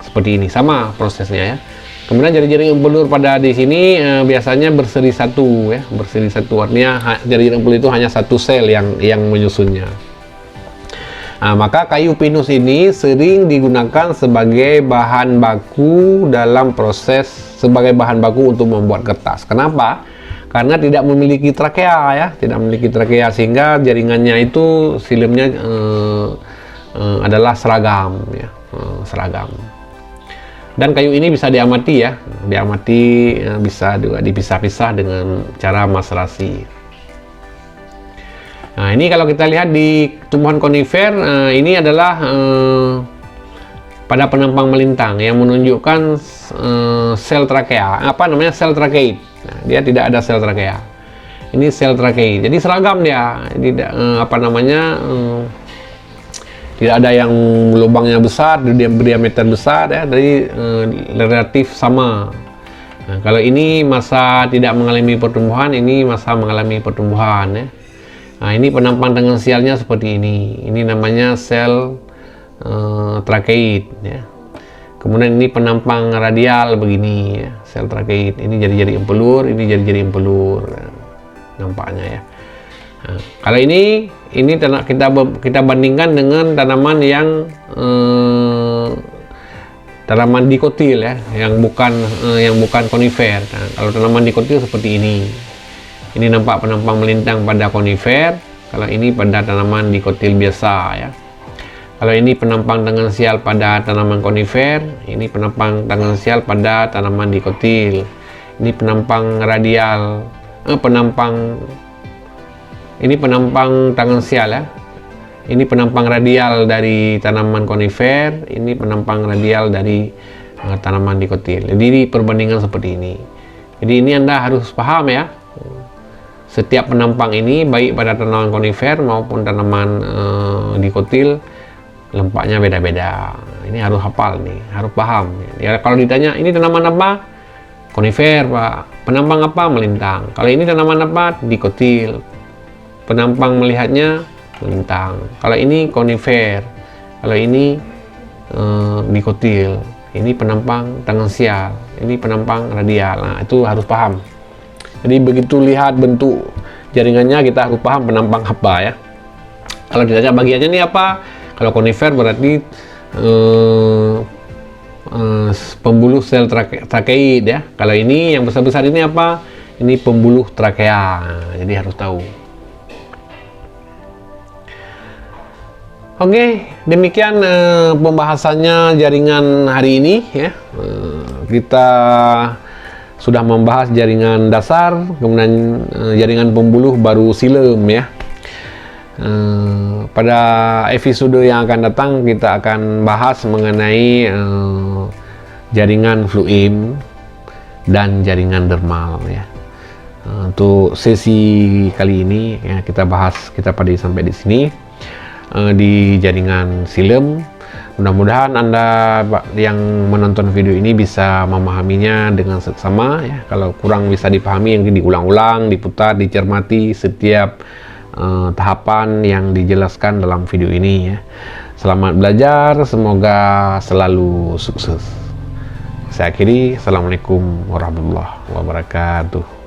Seperti ini, sama prosesnya ya. Kemudian jari-jari empelur pada di sini biasanya berseri satu ya, berseri satu, artinya jari-jari empelur itu hanya satu sel yang menyusunnya. Nah, maka kayu pinus ini sering digunakan sebagai bahan baku dalam proses sebagai bahan baku untuk membuat kertas. Kenapa? Karena tidak memiliki trakea ya, tidak memiliki trakea, sehingga jaringannya itu silemnya adalah seragam ya, seragam. Dan kayu ini bisa diamati ya, bisa juga dipisah-pisah dengan cara maserasi. Nah, ini kalau kita lihat di tumbuhan konifer, ini adalah pada penampang melintang yang menunjukkan sel trakea. Apa namanya? Sel trakeid. Nah, dia tidak ada sel trakea. Ini sel trakeid. Jadi seragam dia. Tidak tidak ada yang lubangnya besar, berdiameter besar ya. Jadi relatif sama. Nah, kalau ini masa tidak mengalami pertumbuhan, ini masa mengalami pertumbuhan ya. Nah, ini penampang tangensialnya seperti ini. Ini namanya sel trakeid ya. Kemudian ini penampang radial begini ya, sel trakeid. Ini jari-jari empelur, ini jari-jari empelur. Nampaknya ya. Nah, kalau ini kita bandingkan dengan tanaman yang tanaman dikotil ya, yang bukan konifer. Nah, kalau tanaman dikotil seperti ini. Ini nampak penampang melintang pada konifer. Kalau ini pada tanaman dikotil biasa ya. Kalau ini penampang tangensial pada tanaman konifer, ini penampang tangensial pada tanaman dikotil. Ini penampang radial, ini penampang tangensial ya. Ini penampang radial dari tanaman konifer, ini penampang radial dari tanaman dikotil. Jadi perbandingan seperti ini. Jadi ini Anda harus paham ya. Setiap penampang ini baik pada tanaman konifer maupun tanaman dikotil lempaknya beda-beda. Ini harus hafal nih, harus paham. Ya, kalau ditanya ini tanaman apa? Konifer, Pak. Penampang apa? Melintang. Kalau ini tanaman apa? Dikotil. Penampang melihatnya melintang. Kalau ini konifer. Kalau ini dikotil. Ini penampang tangensial. Ini penampang radial. Nah, itu harus paham. Jadi begitu lihat bentuk jaringannya kita harus paham penampang apa ya. Kalau ditanya bagiannya ini apa? Kalau konifer berarti pembuluh sel trakeid ya. Kalau ini yang besar-besar ini apa? Ini pembuluh trakea. Jadi harus tahu. Oke, demikian pembahasannya jaringan hari ini ya. Kita sudah membahas jaringan dasar, kemudian jaringan pembuluh baru silem ya. Pada episode yang akan datang kita akan bahas mengenai jaringan fluim dan jaringan dermal ya. Untuk sesi kali ini ya, kita pada sampai di sini di jaringan silem. Mudah-mudahan Anda yang menonton video ini bisa memahaminya dengan seksama ya. Kalau kurang bisa dipahami, yang diulang-ulang, diputar, dicermati setiap tahapan yang dijelaskan dalam video ini ya. Selamat belajar, semoga selalu sukses. Saya akhiri, Assalamualaikum warahmatullahi wabarakatuh.